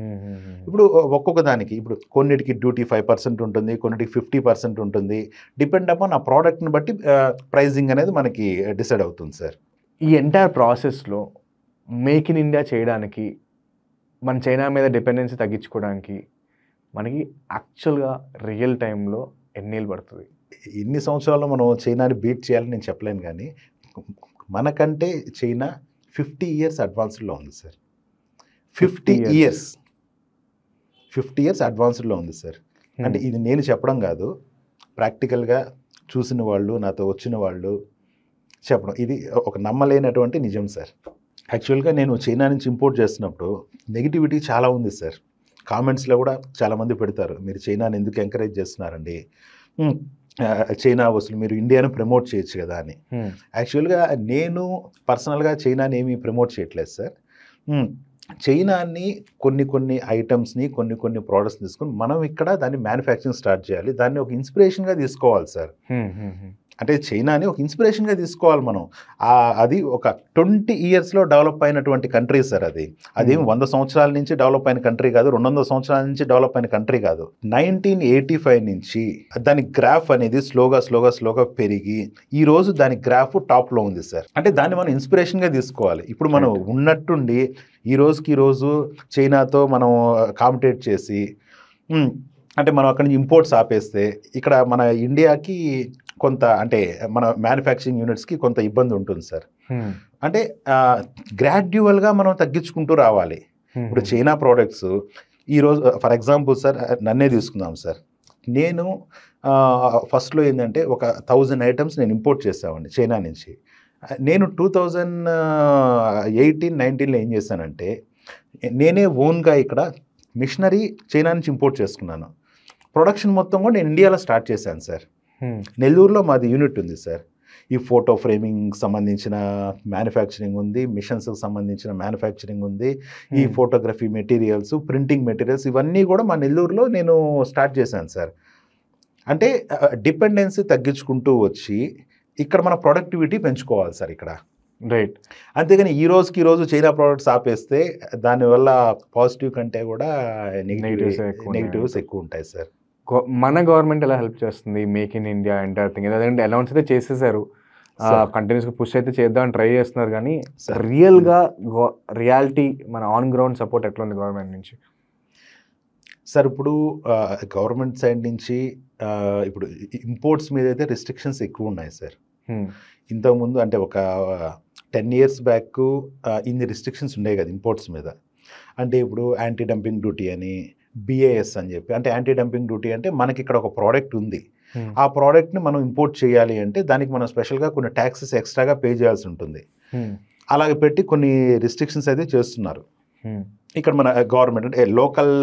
ఇప్పుడు ఒక్కొక్క దానికి ఇప్పుడు కొన్నిటికి డ్యూటీ 5% ఉంటుంది, కొన్నిటికి 50% ఉంటుంది. డిపెండ్ అపాన్ ఆ ప్రోడక్ట్ని బట్టి ప్రైజింగ్ అనేది మనకి డిసైడ్ అవుతుంది సార్. ఈ ఎంటైర్ ప్రాసెస్లో మేక్ ఇన్ ఇండియా చేయడానికి, మన చైనా మీద డిపెండెన్సీ తగ్గించుకోవడానికి మనకి యాక్చువల్గా రియల్ టైంలో ఎన్నేళ్ళు పడుతుంది? ఇన్ని సంవత్సరాల్లో మనం చైనాని బీట్ చేయాలని నేను చెప్పలేను, కానీ మనకంటే చైనా 50 years అడ్వాన్స్డ్లో ఉంది సార్. 50 years అడ్వాన్స్డ్లో ఉంది సార్. అంటే ఇది నేను చెప్పడం కాదు, ప్రాక్టికల్గా చూసిన వాళ్ళు, నాతో వచ్చిన వాళ్ళు చెప్పడం, ఇది ఒక నమ్మలేనటువంటి నిజం సార్. యాక్చువల్గా నేను చైనా నుంచి ఇంపోర్ట్ చేస్తున్నప్పుడు నెగిటివిటీ చాలా ఉంది సార్. కామెంట్స్లో కూడా చాలామంది పెడతారు, మీరు చైనాని ఎందుకు ఎంకరేజ్ చేస్తున్నారండి, చైనా వస్తువులు మీరు ఇండియాను ప్రమోట్ చేయొచ్చు కదా అని. యాక్చువల్గా నేను పర్సనల్గా చైనాని ఏమీ ప్రమోట్ చేయట్లేదు సార్. చైనాని కొన్ని ఐటమ్స్ని కొన్ని ప్రోడక్ట్స్ తీసుకొని మనం ఇక్కడ దాన్ని మ్యానుఫ్యాక్చరింగ్ స్టార్ట్ చేయాలి, దాన్ని ఒక ఇన్స్పిరేషన్గా తీసుకోవాలి సార్. అంటే చైనాని ఒక ఇన్స్పిరేషన్గా తీసుకోవాలి మనం. అది ఒక 20 yearsలో డెవలప్ అయినటువంటి కంట్రీ సార్. అదేం 100 సంవత్సరాల నుంచి డెవలప్ అయిన కంట్రీ కాదు, 200 సంవత్సరాల నుంచి డెవలప్ అయిన కంట్రీ కాదు. 1985 నుంచి దాని గ్రాఫ్ అనేది స్లోగా పెరిగి ఈ రోజు దాని గ్రాఫ్ టాప్లో ఉంది సార్. అంటే దాన్ని మనం ఇన్స్పిరేషన్గా తీసుకోవాలి. ఇప్పుడు మనం ఉన్నట్టుండి ఈ రోజు చైనాతో మనం కాంపిటేట్ చేసి అంటే మనం అక్కడి నుంచి ఇంపోర్ట్స్ ఆపేస్తే ఇక్కడ మన ఇండియాకి కొంత, అంటే మన మ్యానుఫ్యాక్చరింగ్ యూనిట్స్కి కొంత ఇబ్బంది ఉంటుంది సార్. అంటే గ్రాడ్యువల్గా మనం తగ్గించుకుంటూ రావాలి. ఇప్పుడు చైనా ప్రోడక్ట్స్ ఈరోజు ఫర్ ఎగ్జాంపుల్ సార్ నన్నే తీసుకుందాం సార్. నేను ఫస్ట్లో ఏంటంటే ఒక 1000 items నేను ఇంపోర్ట్ చేసామండి చైనా నుంచి. నేను 2018-19లో ఏం చేశానంటే నేనే ఓన్గా ఇక్కడ మిషనరీ చైనా నుంచి ఇంపోర్ట్ చేసుకున్నాను. ప్రొడక్షన్ మొత్తం కూడా నేను ఇండియాలో స్టార్ట్ చేశాను సార్. నెల్లూరులో మాది యూనిట్ ఉంది సార్. ఈ ఫోటో ఫ్రేమింగ్ సంబంధించిన మ్యానుఫ్యాక్చరింగ్ ఉంది, మిషన్స్కి సంబంధించిన మ్యానుఫ్యాక్చరింగ్ ఉంది, ఈ ఫోటోగ్రఫీ మెటీరియల్స్, ప్రింటింగ్ మెటీరియల్స్ ఇవన్నీ కూడా మా నెల్లూరులో నేను స్టార్ట్ చేశాను సార్. అంటే డిపెండెన్సీ తగ్గించుకుంటూ వచ్చి ఇక్కడ మన ప్రొడక్టివిటీ పెంచుకోవాలి సార్ ఇక్కడ. రైట్. అంతేగాని ఈ రోజు చైనా ప్రోడక్ట్స్ ఆపేస్తే దానివల్ల పాజిటివ్ కంటే కూడా నెగిటివ్స్ ఎక్కువ ఉంటాయి సార్. మన గవర్నమెంట్ ఎలా హెల్ప్ చేస్తుంది make in India entire thing? ఎందుకంటే అనౌన్స్ అయితే చేసేసారు, కంటిన్యూస్గా పుష్ అయితే చేద్దామని ట్రై చేస్తున్నారు, కానీ రియల్గా రియాలిటీ మన ఆన్ గ్రౌండ్ సపోర్ట్ ఎట్లా ఉంది గవర్నమెంట్ నుంచి సార్? ఇప్పుడు గవర్నమెంట్ సైడ్ నుంచి ఇప్పుడు ఇంపోర్ట్స్ మీద అయితే రిస్ట్రిక్షన్స్ ఎక్కువ ఉన్నాయి సార్. ఇంతకుముందు అంటే ఒక 10 years బ్యాక్ ఇన్ని రిస్ట్రిక్షన్స్ ఉండేవి కదా ఇంపోర్ట్స్ మీద. అంటే ఇప్పుడు యాంటీ డంపింగ్ డ్యూటీ అని, BIS అని చెప్పి, అంటే యాంటీ డంపింగ్ డ్యూటీ అంటే మనకి ఇక్కడ ఒక ప్రోడక్ట్ ఉంది, ఆ ప్రోడక్ట్ని మనం ఇంపోర్ట్ చేయాలి అంటే దానికి మనం స్పెషల్గా కొన్ని ట్యాక్సెస్ ఎక్స్ట్రాగా పే చేయాల్సి ఉంటుంది. అలాగే పెట్టి కొన్ని రిస్ట్రిక్షన్స్ అయితే చేస్తున్నారు ఇక్కడ మన గవర్నమెంట్. అంటే లోకల్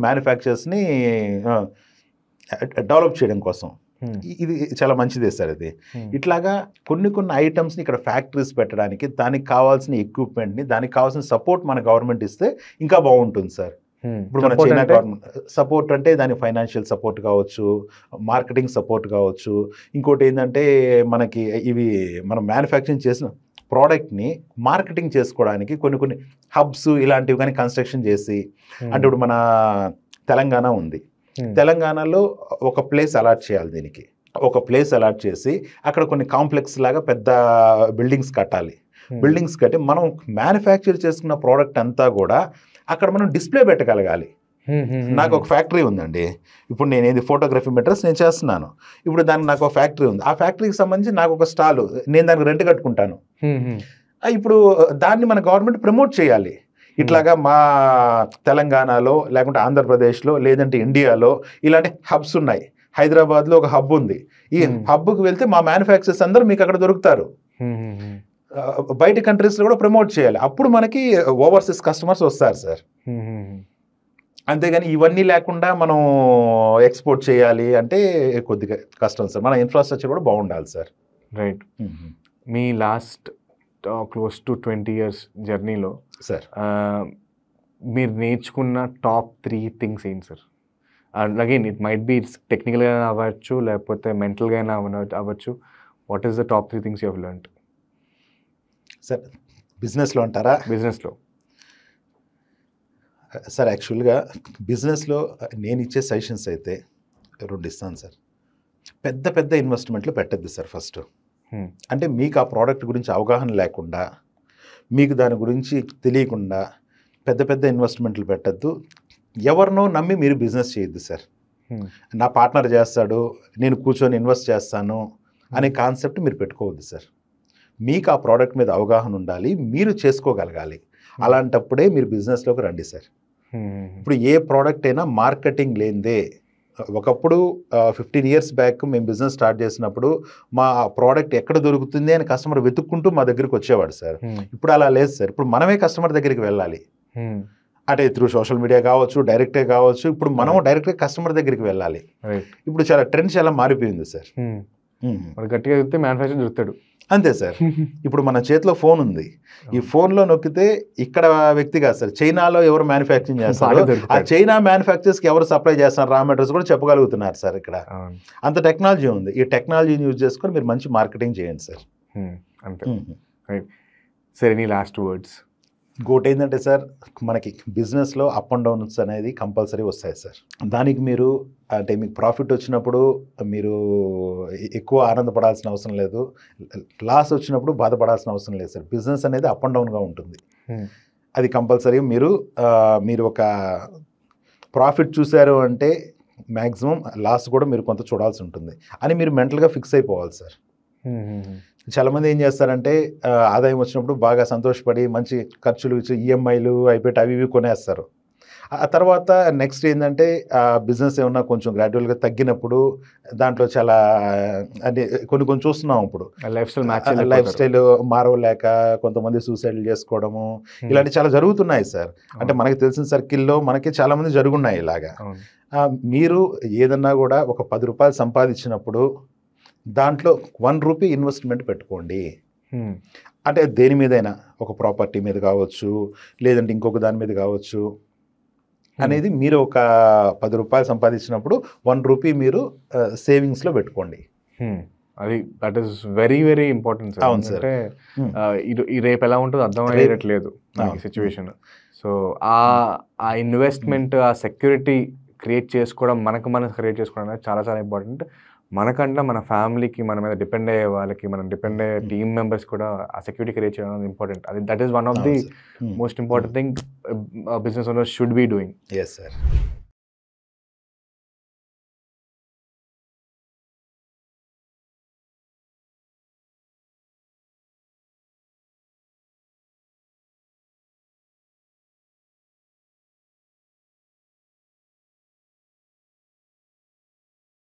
మ్యానుఫ్యాక్చరర్స్ని డెవలప్ చేయడం కోసం ఇది చాలా మంచిదే సార్. ఇది ఇట్లాగా కొన్ని ఐటమ్స్ని ఇక్కడ ఫ్యాక్టరీస్ పెట్టడానికి దానికి కావాల్సిన ఎక్విప్మెంట్ని, దానికి కావాల్సిన సపోర్ట్ మన గవర్నమెంట్ ఇస్తే ఇంకా బాగుంటుంది సార్. ఇప్పుడు మన చైనా గవర్నమెంట్ సపోర్ట్ అంటే దాని ఫైనాన్షియల్ సపోర్ట్ కావచ్చు, మార్కెటింగ్ సపోర్ట్ కావచ్చు. ఇంకోటి ఏంటంటే మనకి ఇవి మనం మ్యానుఫ్యాక్చరింగ్ చేసిన ప్రోడక్ట్ని మార్కెటింగ్ చేసుకోవడానికి కొన్ని హబ్స్ ఇలాంటివి కానీ కన్స్ట్రక్షన్ చేసి, అంటే ఇప్పుడు మన తెలంగాణ ఉంది, తెలంగాణలో ఒక ప్లేస్ అలాట్ చేయాలి, దీనికి ఒక ప్లేస్ అలాట్ చేసి అక్కడ కొన్ని కాంప్లెక్స్ లాగా పెద్ద బిల్డింగ్స్ కట్టాలి. బిల్డింగ్స్ కట్టి మనం మ్యానుఫ్యాక్చర్ చేసుకున్న ప్రోడక్ట్ అంతా కూడా అక్కడ మనం డిస్ప్లే పెట్టగలగాలి. నాకు ఒక ఫ్యాక్టరీ ఉందండి, ఇప్పుడు నేను ఏది ఫోటోగ్రఫీ మెటీరియల్స్ నేను చేస్తున్నాను, ఇప్పుడు దానికి నాకు ఒక ఫ్యాక్టరీ ఉంది, ఆ ఫ్యాక్టరీకి సంబంధించి నాకు ఒక స్టాల్, నేను దానికి రెంట్ కట్టుకుంటాను. ఇప్పుడు దాన్ని మన గవర్నమెంట్ ప్రమోట్ చేయాలి. ఇట్లాగా మా తెలంగాణలో లేకుంటే ఆంధ్రప్రదేశ్లో లేదంటే ఇండియాలో ఇలాంటి హబ్స్ ఉన్నాయి. హైదరాబాద్లో ఒక హబ్ ఉంది, ఈ హబ్కి వెళ్తే మా మ్యానుఫ్యాక్చరర్స్ అందరూ మీకు అక్కడ దొరుకుతారు. బయట కంట్రీస్లో కూడా ప్రమోట్ చేయాలి, అప్పుడు మనకి ఓవర్సీస్ కస్టమర్స్ వస్తారు సార్. అంతేగాని ఇవన్నీ లేకుండా మనం ఎక్స్పోర్ట్ చేయాలి అంటే కొద్దిగా కష్టం సార్. మన ఇన్ఫ్రాస్ట్రక్చర్ కూడా బాగుండాలి sir. Right. Me last close to 20 years జర్నీలో సార్ మీరు నేర్చుకున్న టాప్ 3 things ఏంటి sir? Again it might be టెక్నికల్గా అవ్వచ్చు, లేకపోతే మెంటల్గా అవ్వచ్చు. What is the top 3 things you have learned? Sir బిజినెస్లో అంటారా? బిజినెస్లో సార్ యాక్చువల్గా బిజినెస్లో నేను ఇచ్చే సజెషన్స్ అయితే 2 ఇస్తాను సార్. పెద్ద పెద్ద ఇన్వెస్ట్మెంట్లు పెట్టద్దు సార్ ఫస్ట్. అంటే మీకు ఆ ప్రోడక్ట్ గురించి అవగాహన లేకుండా, మీకు దాని గురించి తెలియకుండా పెద్ద పెద్ద ఇన్వెస్ట్మెంట్లు పెట్టద్దు. ఎవరినో నమ్మి మీరు బిజినెస్ చేయొద్దు సార్. నా పార్ట్నర్ చేస్తాడు, నేను కూర్చొని ఇన్వెస్ట్ చేస్తాను అనే కాన్సెప్ట్ మీరు పెట్టుకోవద్దు సార్. మీకు ఆ ప్రోడక్ట్ మీద అవగాహన ఉండాలి, మీరు చేసుకోగలగాలి. అలాంటప్పుడే మీరు బిజినెస్లోకి రండి సార్. ఇప్పుడు ఏ ప్రోడక్ట్ అయినా మార్కెటింగ్ లేనిదే, ఒకప్పుడు 15 years బ్యాక్ మేము బిజినెస్ స్టార్ట్ చేసినప్పుడు మా ప్రోడక్ట్ ఎక్కడ దొరుకుతుంది అని కస్టమర్ వెతుక్కుంటూ మా దగ్గరికి వచ్చేవాడు సార్. ఇప్పుడు అలా లేదు సార్. ఇప్పుడు మనమే కస్టమర్ దగ్గరికి వెళ్ళాలి. అంటే త్రూ సోషల్ మీడియా కావచ్చు, డైరెక్టే కావచ్చు. ఇప్పుడు మనం డైరెక్ట్గా కస్టమర్ దగ్గరికి వెళ్ళాలి. ఇప్పుడు చాలా ట్రెండ్ చాలా మారిపోయింది సార్. గట్టిగా చెప్తే మ్యానుఫ్యాక్చర్ దొరుకుతాడు అంతే సార్. ఇప్పుడు మన చేతిలో ఫోన్ ఉంది. ఈ ఫోన్లో నొక్కితే ఇక్కడ వ్యక్తి కాదు సార్, చైనాలో ఎవరు మ్యానుఫ్యాక్చరింగ్ చేస్తారు, ఆ చైనా మ్యానుఫ్యాక్చర్స్కి ఎవరు సప్లై చేస్తారు రా మెటీరియల్స్ కూడా చెప్పగలుగుతున్నారు సార్. ఇక్కడ అంత టెక్నాలజీ ఉంది. ఈ టెక్నాలజీని యూజ్ చేసుకొని మీరు మంచి మార్కెటింగ్ చేయండి సార్. అంతే. సరే, నీ లాస్ట్ వర్డ్స్. ఇంకోటి ఏంటంటే సార్, మనకి బిజినెస్లో అప్ అండ్ డౌన్స్ అనేది కంపల్సరీ వస్తాయి సార్. దానికి మీరు అంటే మీకు ప్రాఫిట్ వచ్చినప్పుడు మీరు ఎక్కువ ఆనందపడాల్సిన అవసరం లేదు, లాస్ వచ్చినప్పుడు బాధపడాల్సిన అవసరం లేదు సార్. బిజినెస్ అనేది అప్ అండ్ డౌన్గా ఉంటుంది. అది కంపల్సరీ మీరు ఒక ప్రాఫిట్ చూశారు అంటే మ్యాక్సిమం లాస్ కూడా మీరు కొంత చూడాల్సి ఉంటుంది అని మీరు మెంటల్గా ఫిక్స్ అయిపోవాలి సార్. చాలామంది ఏం చేస్తారంటే ఆదాయం వచ్చినప్పుడు బాగా సంతోషపడి మంచి ఖర్చులు ఈఎంఐలు అయిపోయి అవి ఇవి కొనేస్తారు. ఆ తర్వాత నెక్స్ట్ ఏంటంటే బిజినెస్ ఏమన్నా కొంచెం గ్రాడ్యువల్గా తగ్గినప్పుడు దాంట్లో చాలా అంటే కొన్ని చూస్తున్నాం. ఇప్పుడు లైఫ్ స్టైల్ మారవలేక కొంతమంది సూసైడ్లు చేసుకోవడము ఇలాంటివి చాలా జరుగుతున్నాయి సార్. అంటే మనకి తెలిసిన సర్కిల్లో మనకి చాలామంది జరుగున్నాయి ఇలాగా. మీరు ఏదన్నా కూడా ఒక 10 రూపాయలు సంపాదించినప్పుడు దాంట్లో 1 రూపీ ఇన్వెస్ట్మెంట్ పెట్టుకోండి. అంటే దేని మీదైనా, ఒక ప్రాపర్టీ మీద కావచ్చు, లేదంటే ఇంకొక దాని మీద కావచ్చు అనేది మీరు ఒక 10 రూపాయలు సంపాదించినప్పుడు 1 రూపీ మీరు సేవింగ్స్లో పెట్టుకోండి. అది that is very very important sir. అవును సార్. ఈ రేపు ఎలా ఉంటుందో అర్థం అయ్యేటట్లేదు సిచ్యువేషన్. సో ఆ ఇన్వెస్ట్మెంట్, ఆ సెక్యూరిటీ క్రియేట్ చేసుకోవడం, మనం క్రియేట్ చేసుకోవడం అనేది చాలా చాలా ఇంపార్టెంట్. మనకంటే మన ఫ్యామిలీకి, మన మీద డిపెండ్ అయ్యే వాళ్ళకి, మనం డిపెండ్ అయ్యే టీమ్ మెంబర్స్ కూడా ఆ సెక్యూరిటీ క్రియేట్ చేయడం అనేది ఇంపార్టెంట్. అది that is one of the most important thing business owners should be doing. Yes sir.